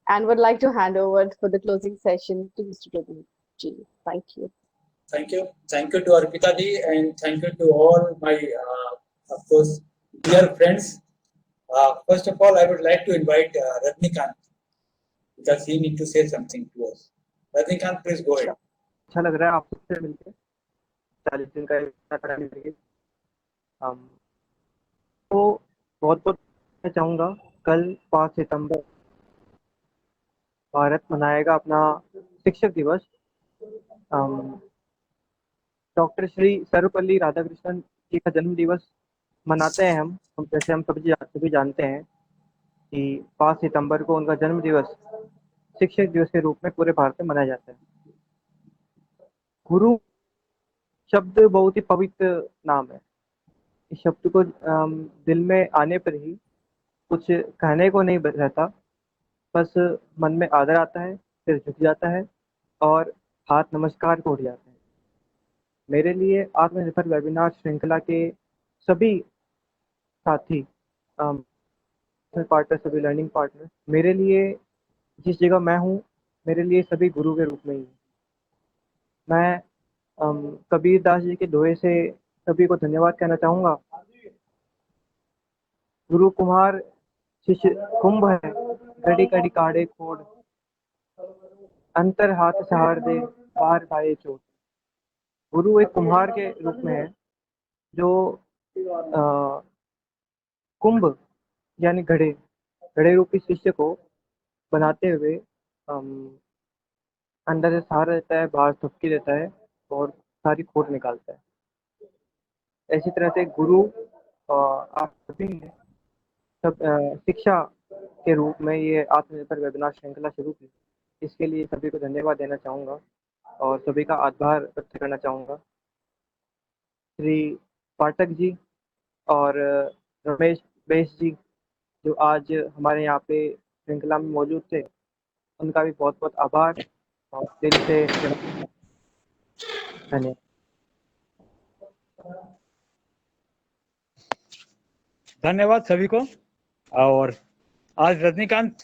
And would like to hand over for the closing session to Mr. Pradeep ji. Thank you. Thank you. Thank you to Arpita ji, and thank you to all my, of course, dear friends. First of all, I would like to invite Rajnikant, because he needs to say something to us. Rajnikant, please go ahead. अच्छा लग रहा है आपसे मिलकर, 40 दिन का यात्रा कराने के लिए। तो बहुत बहुत मैं चाहूँगा, कल 5 सितंबर भारत मनाएगा अपना शिक्षक दिवस। डॉक्टर श्री सर्वपल्ली राधाकृष्णन जी का जन्म दिवस मनाते हैं हम जैसे हम सभी जानते हैं कि 5 सितंबर को उनका जन्म दिवस शिक्षक दिवस के रूप में पूरे भारत में मनाया जाता है। गुरु शब्द बहुत ही पवित्र नाम है। इस शब्द को दिल में आने पर ही कुछ कहने को नहीं रहता, बस मन में आदर आता है, सिर झुक जाता है और हाथ नमस्कार को उठ जाते हैं। मेरे लिए आत्मनिर्भर वेबिनार श्रृंखला के सभी साथी, पार्टनर, सभी लर्निंग पार्टनर, मेरे लिए जिस जगह मैं हूँ, मेरे लिए सभी गुरु के रूप में ही हैं। मैं कबीर दास जी के दोहे से सभी को धन्यवाद कहना चाहूँगा। गुरु कुम्हार शिष्य कुंभ है, घड़ी घड़ी काढ़े खोड़, अंतर हाथ सहार दे, बाहर खाए चोट। गुरु एक कुम्हार के रूप में है जो कुंभ यानी घड़े रूपी शिष्य को बनाते हुए अंदर से सहारा देता है, बाहर थपकी देता है और सारी खोट निकालता है। ऐसी तरह से गुरु आप सभी ने सब शिक्षा के रूप में ये आत्मनिर्भर वेबिनार श्रृंखला शुरू की। इसके लिए सभी को धन्यवाद देना चाहूँगा और सभी का आभार व्यक्त करना चाहूँगा। श्री पाठक जी और रमेश बेस जी जो आज हमारे यहाँ पे श्रृंखला में मौजूद थे, उनका भी बहुत बहुत आभार और दिल से धन्यवाद। धन्यवाद सभी को। और आज रजनीकांत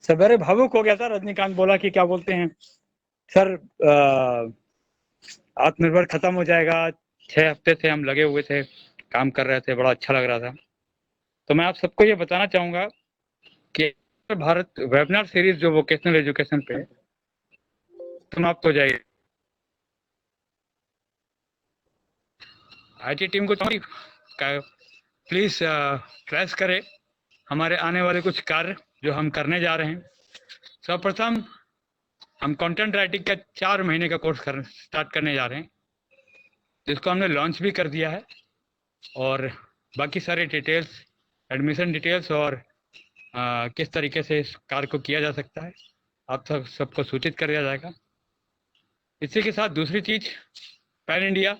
सवेरे भावुक हो गया था। रजनीकांत बोला कि क्या बोलते हैं सर, आत्मनिर्भर खत्म हो जाएगा, 6 हफ्ते से हम लगे हुए थे, काम कर रहे थे, बड़ा अच्छा लग रहा था। तो मैं आप सबको ये बताना चाहूँगा कि भारत वेबिनार सीरीज जो वोकेशनल एजुकेशन पे समाप्त हो जाएगी। IT टीम को प्लीज ट्रेस करें हमारे आने वाले कुछ कार्य जो हम करने जा रहे हैं। सर्वप्रथम हम कंटेंट राइटिंग का 4 महीने का कोर्स स्टार्ट करने जा रहे हैं, जिसको हमने लॉन्च भी कर दिया है और बाकी सारे डिटेल्स, एडमिशन डिटेल्स और किस तरीके से इस कार्य को किया जा सकता है आप सबको सूचित कर दिया जाएगा। इसी के साथ दूसरी चीज, पैन इंडिया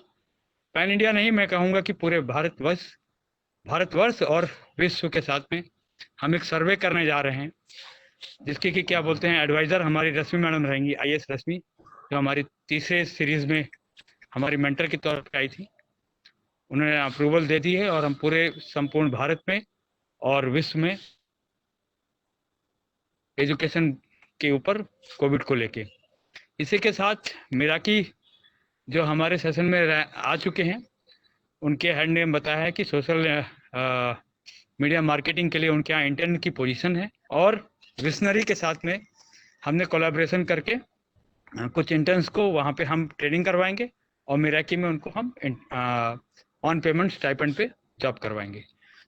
नहीं, मैं कहूँगा कि पूरे भारतवर्ष और विश्व के साथ में हम एक सर्वे करने जा रहे हैं, जिसकी कि क्या बोलते हैं एडवाइजर हमारी रश्मि मैडम रहेंगी, IAS रश्मि, जो हमारी तीसरे सीरीज में हमारी मेंटर के तौर पर आई थी। उन्होंने अप्रूवल दे दी है और हम पूरे संपूर्ण भारत में और विश्व में एजुकेशन के ऊपर कोविड को लेके। इसी के साथ मिराकी जो हमारे सेशन में आ चुके हैं, उनके हेड ने बताया है कि सोशल मीडिया मार्केटिंग के लिए उनके यहाँ इंटर्न की पोजीशन है और विशनरी के साथ में हमने कोलैबोरेशन करके कुछ इंटर्न्स को वहाँ पे हम ट्रेनिंग करवाएंगे और मिराकी में उनको हम ऑन पेमेंट स्टाइपेंड पे जॉब करवाएंगे।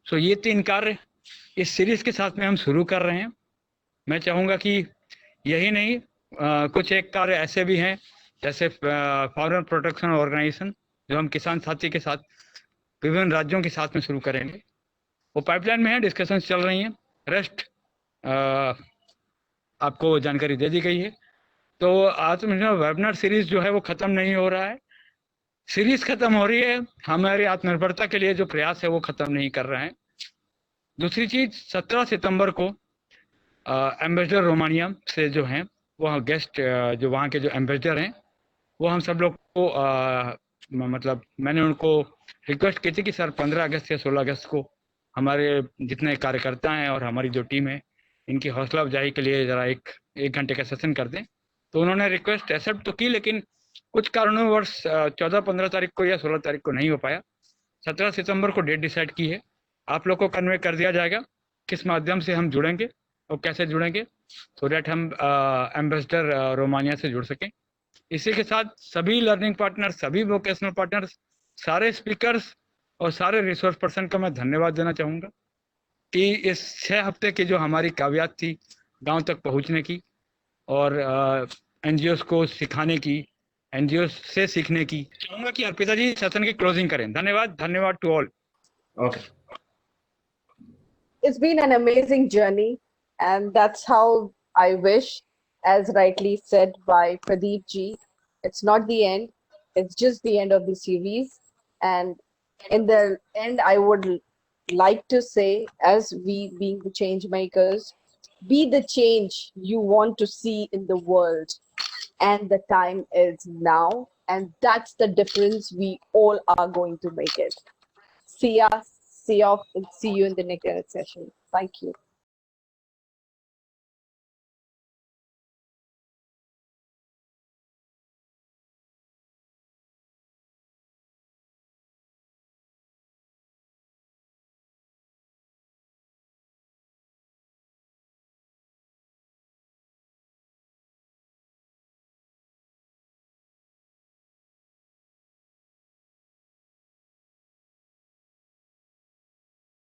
सो ये 3 कार्य इस सीरीज के साथ में हम शुरू कर रहे हैं। मैं चाहूँगा कि यही नहीं, कुछ एक कार्य ऐसे भी हैं जैसे फार्मर प्रोटेक्शन ऑर्गेनाइजेशन जो हम किसान साथी के साथ विभिन्न राज्यों के साथ में शुरू करेंगे। वो पाइपलाइन में है, डिस्कशंस चल रही हैं। रेस्ट आपको जानकारी दे दी गई है। तो आत्मनिर्भर वेबिनार सीरीज जो है वो खत्म नहीं हो रहा है, सीरीज खत्म हो रही है, हमारी आत्मनिर्भरता के लिए जो प्रयास है वो खत्म नहीं कर रहे हैं। दूसरी चीज, 17 सितंबर को एम्बेसडर रोमानिया से जो हैं वो गेस्ट, जो वहाँ के जो एम्बेसडर हैं, वो हम सब लोग को मतलब मैंने उनको रिक्वेस्ट की थी कि सर 15 अगस्त या 16 अगस्त को हमारे जितने कार्यकर्ता हैं और हमारी जो टीम है, इनकी हौसला अफजाई के लिए ज़रा एक घंटे का सेशन कर दें। तो उन्होंने रिक्वेस्ट एक्सेप्ट तो की, लेकिन कुछ कारणवश 14-15 तारीख को या 16 तारीख को नहीं हो पाया। 17 सितंबर को डेट डिसाइड की है, आप लोग को कन्वे कर दिया जाएगा किस माध्यम से हम जुड़ेंगे और कैसे जुड़ेंगे, सो डैट हम एम्बेसडर रोमानिया से जुड़ सकें। इसी के साथ सभी लर्निंग पार्टनर, सभी वोकेशनल पार्टनर्स, सारे स्पीकर्स और सारे रिसोर्स पर्सन का मैं धन्यवाद देना चाहूँगा कि इस 6 हफ्ते की जो हमारी कावियात थी गांव तक पहुंचने की और NGOs को सिखाने की, NGOs से सीखने की, चाहूँगा कि अर्पिता जी सेशन की क्लोजिंग करें। धन्यवाद to all. Okay. It's been an amazing journey, and that's how I wish, as rightly said by Pradeep ji, it's not the end, it's just the end of the series. And in the end, I would like to say, as we being the change makers, be the change you want to see in the world. And the time is now. And that's the difference we all are going to make it. See ya. See you in the next session. Thank you.